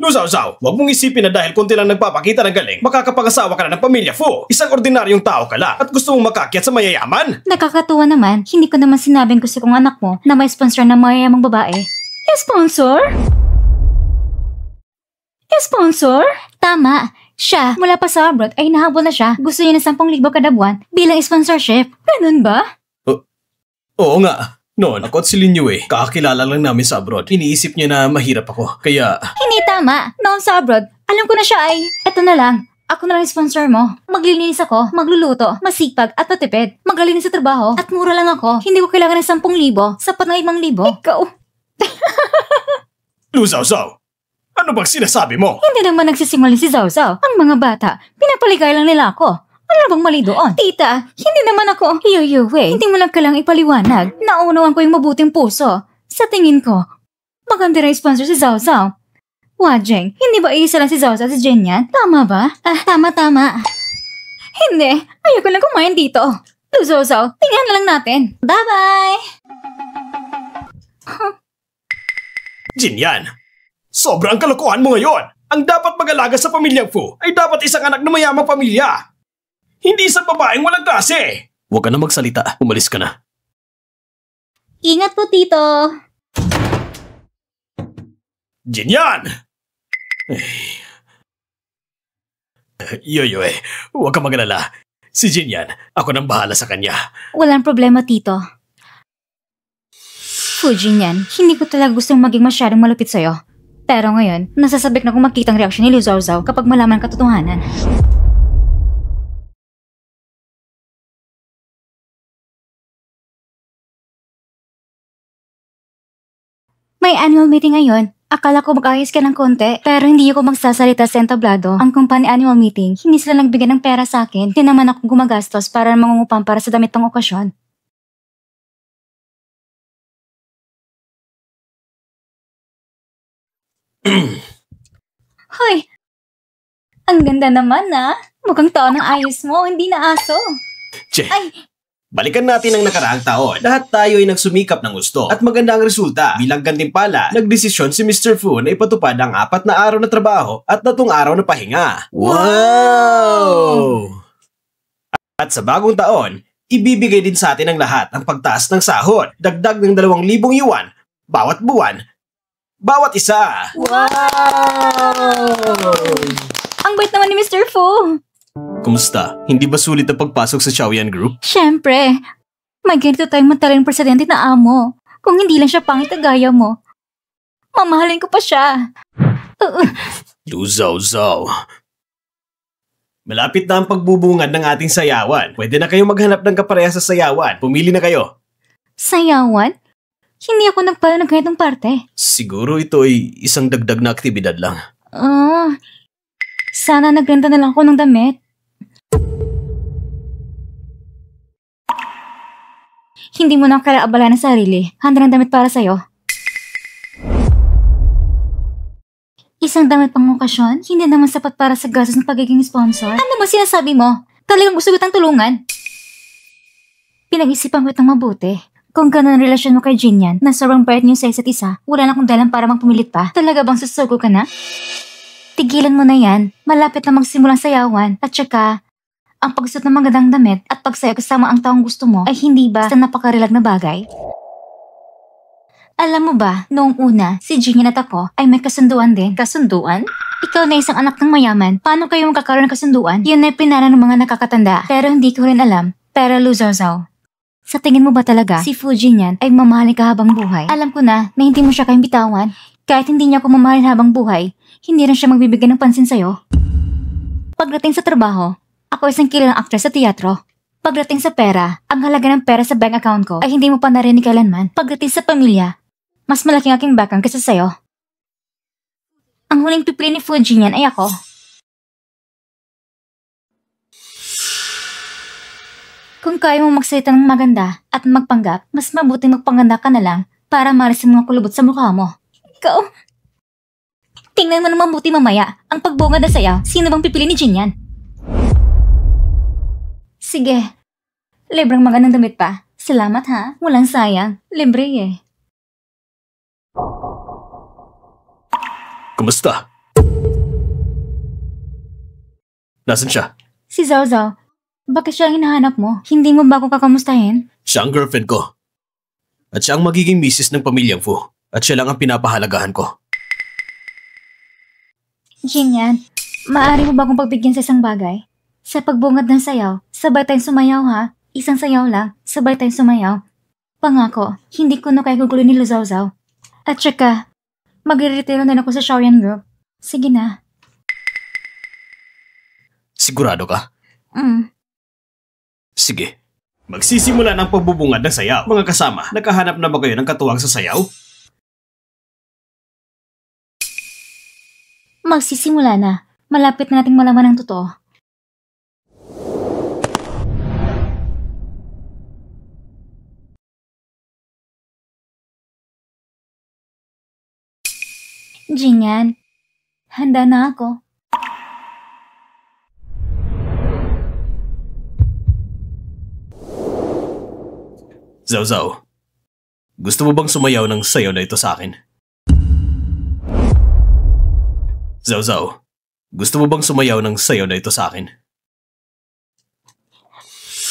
Lu Zhaozhao, huwag mong isipin na dahil konti lang nagpapakita ng galing, makakapag-asawa ka na ng pamilya Fu. Isang ordinaryong tao ka lang at gusto mong makakyat sa mayayaman. Nakakatuwa naman, hindi ko naman sinabing gusto kong anak mo na may sponsor na mayayamang babae. Sponsor? Sponsor? Tama. Siya, mula pa sa abroad ay nahabol na siya. Gusto niya ng 10,000 kada buwan bilang sponsorship. Ganun ba? Oo nga. Noon, ako at si Lin Yue, kakakilala lang namin sa abroad. Iniisip niya na mahirap ako, kaya... Hindi tama. Noon sa abroad, alam ko na siya ay... Eto na lang. Ako na lang yung sponsor mo. Maglilinis ako, magluluto, masipag at matipid. Maglilinis sa trabaho at mura lang ako. Hindi ko kailangan ng 10,000. Sapat na 5,000. Ikaw. Lu Xiaoxiao, ano bang sinasabi mo? Hindi naman nagsisinungaling si Zhao Zhao. Ang mga bata, pinapaligay lang nila ako. Ano bang mali doon? Tita, hindi naman ako. Yue, hindi mo lang kailangang ipaliwanag. Nauunawan ko yung mabuting puso. Sa tingin ko, maganda rin sponsor si Zhao Zhao. Wajeng, hindi ba iisa lang si Zhao Zhao si Jen yan? Tama ba? Tama. Hindi, ayoko lang kumain dito. Lu Zhao Zhao, tingnan na lang natin. Bye-bye! Jin yan, sobrang kalokohan mo ngayon. Ang dapat mag-alaga sa pamilyang Fu ay dapat isang anak na mayamang pamilya. Hindi isang babaeng walang klase. Huwag ka na magsalita. Umalis ka na. Ingat po, Tito. Jin yan! Yoyoy, huwag ka mag-alala. Si Jin yan, ako nang bahala sa kanya. Walang problema, Tito. Fujin yan, hindi ko talaga gustong maging masyadong malupit sa'yo. Pero ngayon, nasasabik na kung makita ang reaksyon ni Lu Xiaoxiao kapag malaman katotohanan. May annual meeting ngayon. Akala ko mag-ayos ka ng konti, pero hindi ako magsasalita sa entablado. Ang company annual meeting, hindi sila nagbigay ng pera sa akin. Hindi naman ako gumagastos para mangungupang para sa damit pang okasyon. Hoy! Ang ganda naman Mukhang tao ng ayos mo, hindi na aso. Che, Ay! balikan natin ang nakaraang taon. Lahat tayo ay nagsumikap ng gusto at maganda ang resulta. Bilang gantimpala, nagdesisyon si Mr. Fu na ipatupad ang 4 na araw na trabaho at 3 araw na pahinga. Wow! At sa bagong taon, ibibigay din sa atin ang lahat ang pagtaas ng sahod. Dagdag ng 2,000 yuan bawat buwan, bawat isa. Wow! Ang bait naman ni Mr. Fu. Kumusta? Hindi ba sulit ang pagpasok sa Xiaoyan Group? Siyempre, may ganito tayong mataling presidente na amo. Kung hindi lang siya pangit na gaya mo, mamahalin ko pa siya. Lu Xiaoxiao. Malapit na ang pagbubungad ng ating sayawan. Pwede na kayong maghanap ng kapareha sa sayawan. Pumili na kayo. Sayawan? Hindi ako nagpala ng ganitong parte. Siguro ito ay isang dagdag na aktibidad lang. Sana nagrenta na lang ako ng damit. Hindi mo na kalaabala ng sarili. Handa ng damit para sa'yo. Isang damit pang okasyon? Hindi naman sapat para sa gastos ng pagiging sponsor. Ano ba sinasabi mo? Talagang gusto kitang tulungan. Pinag-isipan ko itong mabuti. Kung gano'n ang relasyon mo kay Jin yan, na sobrang bait niyo sa isa't isa, wala na akong dalang para magpumilit pa. Talaga bang susugo ka na? Tigilan mo na yan. Malapit na magsimulang sayawan. At saka, ang pagsuot ng magandang damit at pagsayaw kasama ang taong gusto mo ay hindi ba sa napakarilag na bagay? Alam mo ba, noong una, si Jin at ako ay may kasunduan din. Kasunduan? Ikaw na isang anak ng mayaman. Paano kayo magkakaroon ng kasunduan? Yun ay pinana ng mga nakakatanda. Pero hindi ko rin alam. Pero Lu Xiaoxiao, sa tingin mo ba talaga si Fujin yan ay mamahalin ka habang buhay? Alam ko na hindi mo siya kayang bitawan. Kahit hindi niya ako mamahalin habang buhay, hindi rin siya magbibigay ng pansin sa'yo. Pagdating sa trabaho, ako isang kilalang actress sa teatro. Pagdating sa pera, ang halaga ng pera sa bank account ko ay hindi mo pa narinig kailanman. Pagdating sa pamilya, mas malaking aking background kaysa sa'yo. Ang huling pipili ni Fujin yan ay ako. Kung kaya mo magsalita ng maganda at magpanggap, mas mabuting magpanganda ka na lang para malis ang mga kulubot sa mukha mo. Ikaw? Tingnan mo na mabuti mamaya. Ang pagbungad na sayaw, sino bang pipili ni Jin yan? Sige. Libreng magandang damit pa. Salamat ha. Walang sayang. Libre eh. Kumusta? Nasaan siya? Si Zhao Zhao. Bakit siya ang hinahanap mo? Hindi mo ba ako kakamustahin? Siya ang girlfriend ko. At siya ang magiging misis ng pamilyang Fu. At siya lang ang pinapahalagahan ko. Jinyan, maaari mo ba akong pagbigyan sa isang bagay? Sa pagbungad ng sayaw, sabay tayong sumayaw ha? Isang sayaw lang, sabay tayong sumayaw. Pangako, hindi ko na kayo gugulo ni Luzawzaw. At saka, magre-retiro na ako sa Shaoyan Group. Sige na. Sigurado ka? Sige. Magsisimula ng pagbubungad ng sayaw. Mga kasama, nakahanap na ba kayo ng katuwang sa sayaw? Magsisimula na. Malapit na nating malaman ang totoo. Jinyan, handa na ako. Zawzaw, gusto mo bang sumayaw ng sayaw na ito sa akin? Zawzaw, gusto mo bang sumayaw ng sayaw na ito sa akin?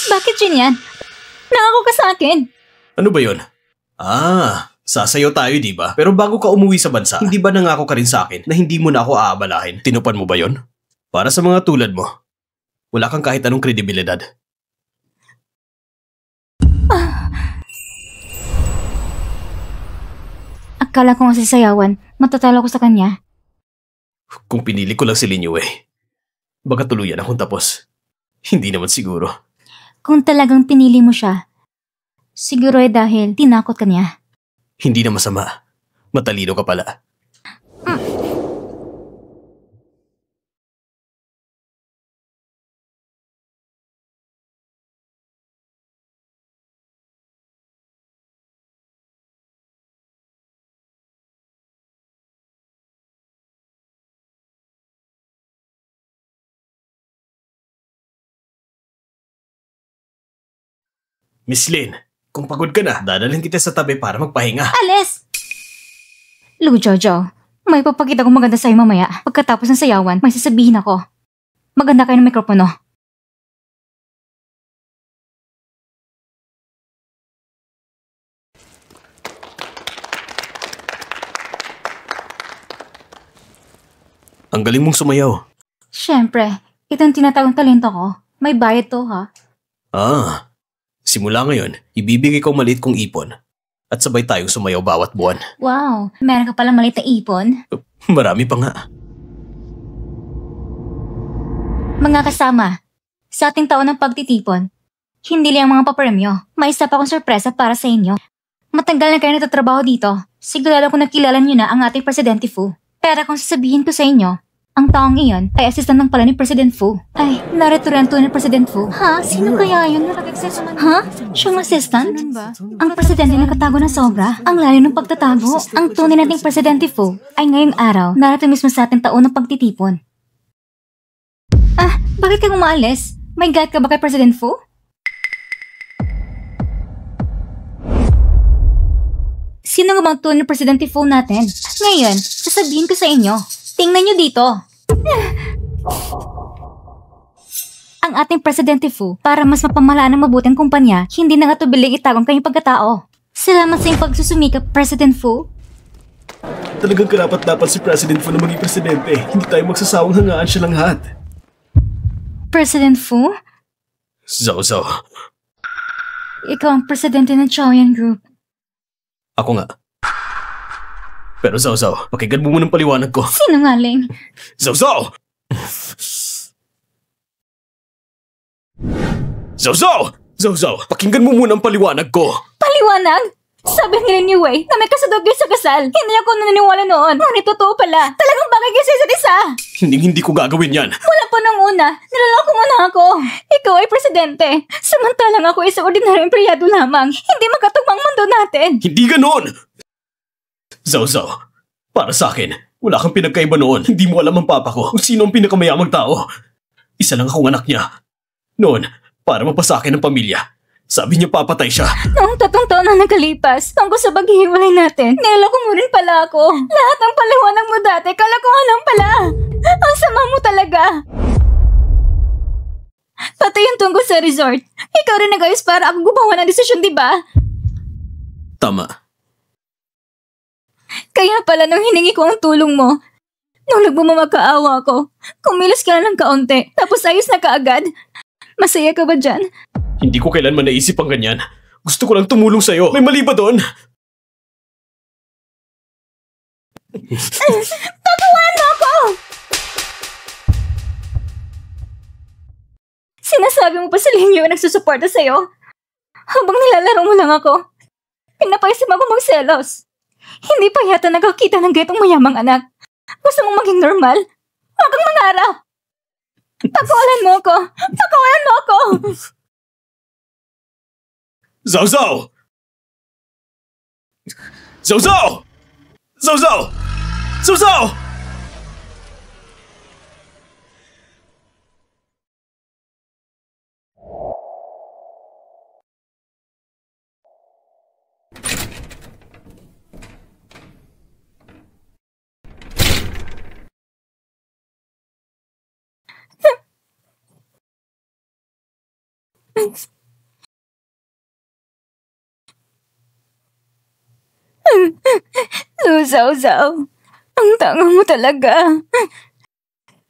Bakit Jinyan? Nangako ka sa akin. Ano ba yon? Sasayaw tayo, di ba? Pero bago ka umuwi sa bansa, hindi ba nangako ka rin sa akin na hindi mo na ako aabalahin? Tinupad mo ba yon? Para sa mga tulad mo, wala kang kahit anong kredibilidad. Akala ko nga sa sayawan, matatalo ko sa kanya. Kung pinili ko lang si Linyue, baka tuluyan akong tapos. Hindi naman siguro. Kung talagang pinili mo siya, siguro ay dahil tinakot ka niya. Hindi na masama. Matalino ka pala. Miss Lin, kung pagod ka na, dadalhin kita sa tabi para magpahinga. Alis! Lu Jojo, may papakita kong maganda sa'yo mamaya. Pagkatapos ng sayawan, may sasabihin ako. Maganda kayo ng mikropono. Ang galing mong sumayaw. Siyempre, itong tinatawang talento ko. May bayad to ha. Simula ngayon, ibibigay ko maliit kong ipon at sabay tayong sumayaw bawat buwan. Wow, meron ka palang maliit na ipon? Marami pa nga. Mga kasama, sa ating taon ng pagtitipon, hindi lang mga papremyo, may isa pa akong sorpresa para sa inyo. Matagal na kayo natatrabaho dito, sigurado kung nakilala niyo na ang ating Presidente Fu. Pero kung sasabihin ko sa inyo, ang taong iyon ay assistant ng pala ni President Fu. Ay, narito rin ni President Fu. Ha? Sino kaya yun? Ha? Siyang assistant? Ang presidente nakatago na sobra. Ang layo ng pagtatago. Ang tunay nating Presidente Fu ay ngayong araw narito mismo sa ating taon ng pagtitipon. Bakit ka umaalis? May galit ka ba kay President Fu? Sino nga bang tunay na Presidente Fu natin? Ngayon, sasabihin ko sa inyo. Tingnan nyo dito. Ang ating Presidente Fu, para mas mapamalaan ng mabuting kumpanya, hindi na nga tubiling itagong kanyang pagkatao. Salamat sa iyong pagsusumikap, President Fu. Talagang karapat-dapat si President Fu na maging presidente. Hindi tayo magsasawang hangaan siya lang lahat. President Fu? Zawzaw. Ikaw ang presidente ng Chaoyan Group. Ako nga. Pero Zawzaw, pakinggan mo munang paliwanag ko. Sinungaling. Zawzaw! Zawzaw! Zawzaw, pakinggan mo munang paliwanag ko. Paliwanag? Sabi nila ni Wei na may kasadog kayo sa kasal. Hindi ako naniniwala noon. Ngunit totoo pala. Talagang bagay kayo sa isa't isa. Hindi ko gagawin yan. Mula pa nung una, nilaloko mo na ako. Ikaw ay presidente. Samantalang ako isang ordinaryong empleyado lamang. Hindi makatugmang mundo natin. Hindi ganon! Zawzaw, para sa akin, wala kang pinagkaiba noon. Hindi mo alam ang papa ko kung sino ang pinakamayamang tao. Isa lang akong anak niya. Noon, para mapasakin ng pamilya. Sabi niya papatay siya. Noong 3 taon na nagkalipas, tungkol sa paghihiwalay natin, niloloko mo rin pala ako. Lahat ng paliwanag mo dati, kalokohan lang pala. Ang sama mo talaga. Pati yung tungkol sa resort, ikaw rin nag-ayos para ako gumawa ng desisyon, di ba? Tama. Kaya pala nung hiningi ko ang tulong mo, Nung nagmamagkaawa ko, kumilos ka na ng kaunti, tapos ayos na kaagad. Masaya ka ba dyan? Hindi ko kailanman naisip ang ganyan. Gusto ko lang tumulong sa'yo. May mali ba doon? Takuan mo ako! Sinasabi mo pa sa linyo yung nagsusuporta sa'yo? Habang nilalaro mo lang ako, pinapaisip ako magselos. Hindi pa yata nakakita ng getong mayamang anak. Gusto mong maging normal? Huwag kang mangarap! Pakawalan mo ako! Pakawalan mo ako! Zhao Zhao! Zhao Zhao! Zhao Zhao! Zhao Zhao! Lusaw-saw, ang tanga mo talaga.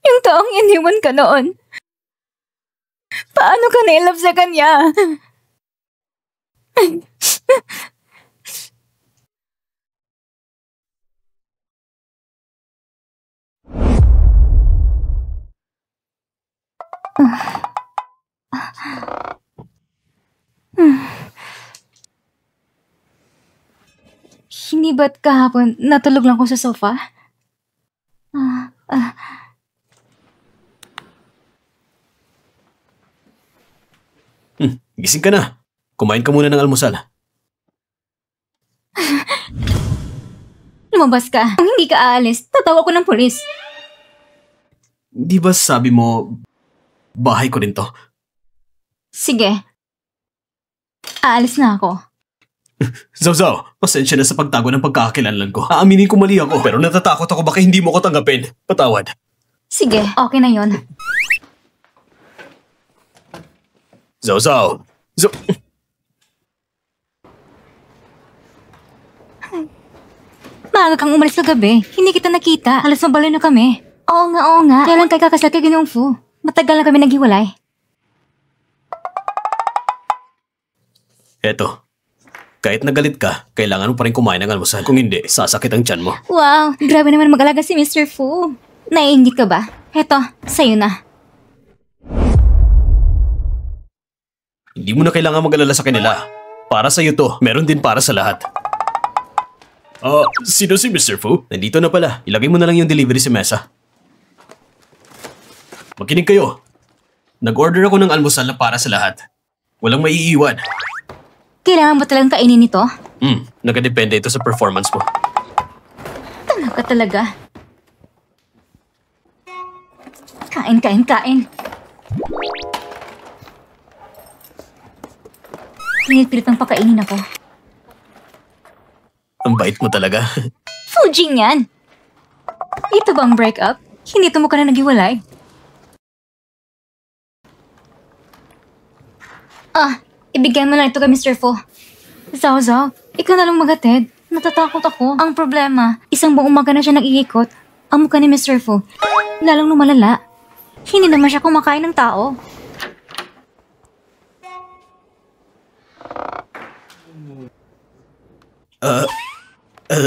Yung taong iniwan ka noon. Paano ka na-love sa kanya? Hindi ba't kahapon natulog lang ko sa sofa? Gising ka na. Kumain ka muna ng almusal. Lumabas ka. Kung hindi ka aalis, tatawag ko ng pulis. Di ba sabi mo, bahay ko rin to? Sige. Aalis na ako. Zhao Zhao, pasensya na sa pagtago ng pagkakakilanlan ko. Aaminin ko mali ako, pero natatakot ako baka hindi mo ko tanggapin. Patawad. Sige, okay na yon. Zhao Zhao. Maaga kang umalis kagabi. Hindi kita nakita. Halos mabaloy na kami. Oo nga. Kailan kayo kakasal kay Ginoong Fu? Matagal na kami naghiwalay. Eto. Kahit nagalit ka, kailangan mo pa rin kumain ng almusal. Kung hindi, sasakit ang tiyan mo. Wow, grabe naman mag-alaga si Mr. Fu. Naiingit ka ba? Heto, sa'yo na. Hindi mo na kailangan mag-alala sa kanila. Para sa'yo to, meron din para sa lahat. Sino si Mr. Fu? Nandito na pala. Ilagay mo na lang yung delivery sa mesa. Makinig kayo. Nag-order ako ng almusal na para sa lahat. Walang maiiwan. Kailangan ba talagang kainin ito? Nakadepende ito sa performance mo. Tanga ka talaga. Kain. Pinipilit ang pakainin ako. Ang bait mo talaga. Fujing yan! Ito bang breakup? Hindi ito mo ka na naghiwalay? Ibigay mo lang ito kay Mr. Fu. Zhao, ikaw na lang maghatid. Natatakot ako. Ang problema, isang buong umaga na siya nag-iikot. Ang mukha ni Mr. Fu, lalong lumalala. Hindi naman siya kumakain ng tao.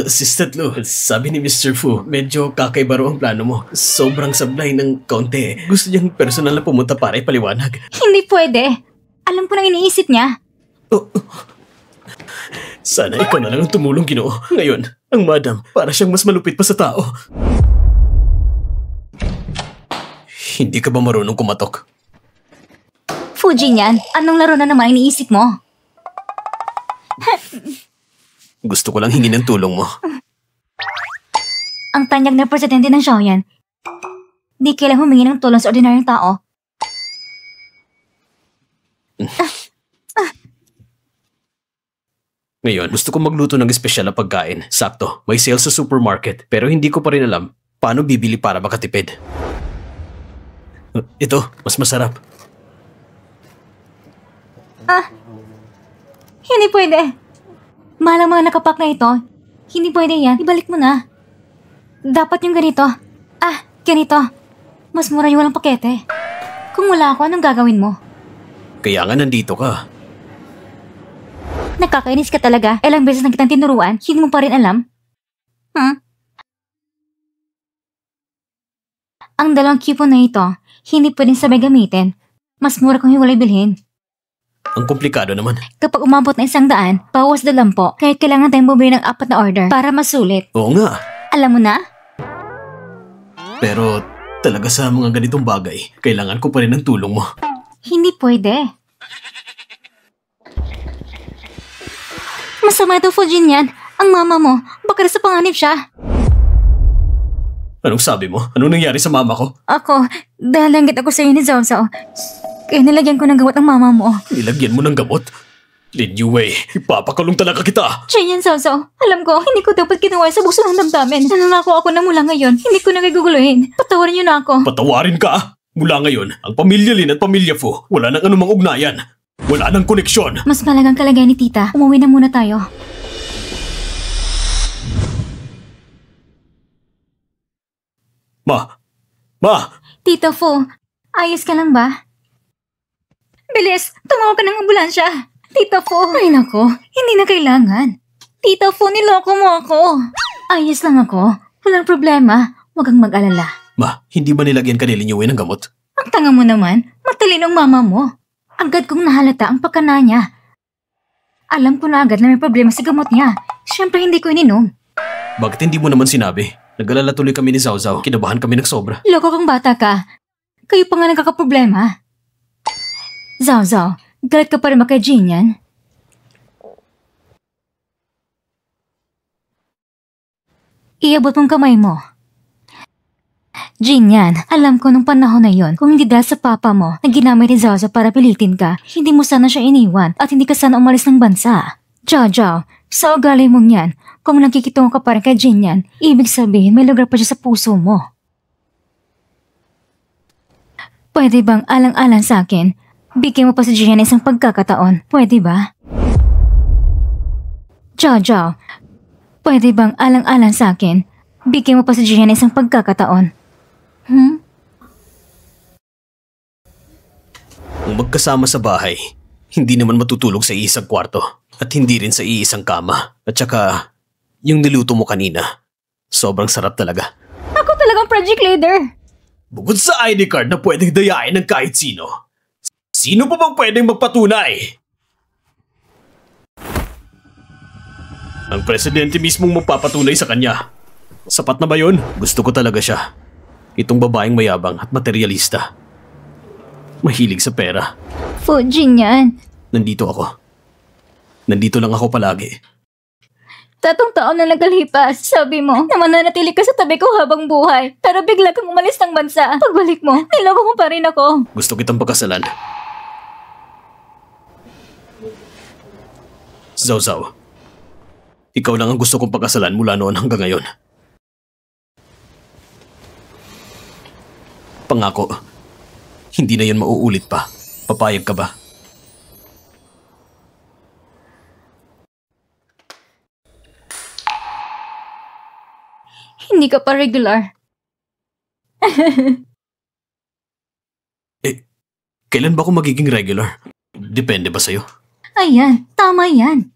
Sis Tatlo, sabi ni Mr. Fu, medyo kakaiba raw ang plano mo. Sobrang sablay ng kaunti. Gusto niyang personal na pumunta para ipaliwanag. Hindi pwede. Alam ko nang iniisip niya. Sana ikaw na lang ang tumulong, Ginoo. Ngayon, ang madam, para siyang mas malupit pa sa tao. Hindi ka ba marunong kumatok? Fujin yan. Anong laro na naman iniisip mo? Gusto ko lang hingin ng tulong mo. Ang tanyag na presidente ng Xiaoyan. Di kailang humingi ng tulong sa ordinaryong tao. Ngayon, gusto ko magluto ng espesyal na pagkain. Sakto, may sale sa supermarket. Pero hindi ko pa rin alam paano bibili para makatipid. Ito, mas masarap. Hindi pwede. Mahal ang mga nakapak na ito. Hindi pwede yan. Ibalik mo na. Dapat yung ganito. Ganito. Mas mura yung walang pakete. Kung wala ako, anong gagawin mo? Kaya nga nandito ka. Nakakainis ka talaga. Ilang beses na kitang tinuruan, hindi mo pa rin alam? Ang dalawang coupon na ito, hindi pwedeng sabay gamitin. Mas mura kung hiwalay bilhin. Ang komplikado naman. Kapag umabot na 100, bawas 2, kaya kailangan tayong bumili ng 4 na order para masulit. Oo nga. Alam mo na? Pero talaga sa mga ganitong bagay, kailangan ko pa rin ng tulong mo. Hindi pwede. Masama ito, Fujin yan. Ang mama mo, baka sa panganib siya. Anong sabi mo? Anong nangyari sa mama ko? Ako, dahil langgit ako sa iyo ni Zao Zao. Kaya nilagyan ko ng gamot ng mama mo. Nilagyan mo ng gamot? Lin Yue, ipapakulong talaga kita. Chiyan Zao Zao, alam ko, hindi ko dapat ginawa sa buso ng damdamin. Nanangako ako na mula ngayon, hindi ko na gaguguluhin. Patawarin niyo na ako. Patawarin ka? Mula ngayon, ang pamilya Lin at pamilya Fu, wala nang anumang ugnayan. Wala nang koneksyon. Mas malagang kalagay ni tita, umuwi na muna tayo. Ma! Tito Fu, ayos ka lang ba? Bilis, tumawag ka ng ambulansya. Tito Fu. Ay nako, hindi na kailangan. Tito Fu, niloko mo ako. Ayos lang ako. Walang problema. Huwag kang mag-alala. Ma, hindi ba nilagyan ka ni Lin Yue ng gamot? Ang tanga mo naman, matalinong mama mo. Agad kong nahalata ang pagkana niya. Alam ko na agad na may problema sa gamot niya. Siyempre hindi ko ininom. Bakit hindi mo naman sinabi? Nag-alala tuloy kami ni Zao Zao. Kinabahan kami ng sobra. Loko kang bata ka. Kayo pa nga nagkakaproblema. Zao Zao, galit ka pa rin ba kay Jin yan? Iabot mong kamay mo. Jin yan, alam ko nung panahon na yon, kung hindi dahil sa papa mo na ginamit ni Zao Zao para pilitin ka, hindi mo sana siya iniwan at hindi ka sana umalis ng bansa. Zao Zao, sa ugali mong yan, kung nagkikitungo ka pa rin kay Jin yan, ibig sabihin may lugar pa siya sa puso mo. Pwede bang alang-alang sa akin, bigyan mo pa si Jin yan isang pagkakataon, pwede ba? Zao Zao, pwede bang alang-alang sa akin, bigyan mo pa si Jin yan isang pagkakataon? Kung magkasama sa bahay, hindi naman matutulog sa iisang kwarto at hindi rin sa iisang kama. At saka, yung niluto mo kanina, sobrang sarap talaga. Ako talagang project leader. Bukod sa ID card na pwedeng dayain ng kahit sino, sino pa bang pwedeng magpatunay? Ang presidente mismong magpapatunay sa kanya. Sapat na ba yun? Gusto ko talaga siya. Itong babaeng mayabang at materialista. Mahilig sa pera. Fujin yan. Nandito ako. Nandito lang ako palagi. 3 taon na nagkalipas, sabi mo, na mananatili ka sa tabi ko habang buhay. Pero bigla kang umalis ng bansa. Pagbalik mo, niloko mo pa rin ako. Gusto kitang pagkasalan. Zao Zao. Ikaw lang ang gusto kong pagkasalan mula noon hanggang ngayon. Pangako, hindi na yun mauulit pa. Papayag ka ba? Hindi ka pa regular. Kailan ba ako magiging regular? Depende ba sa'yo? Ayan, tama yan.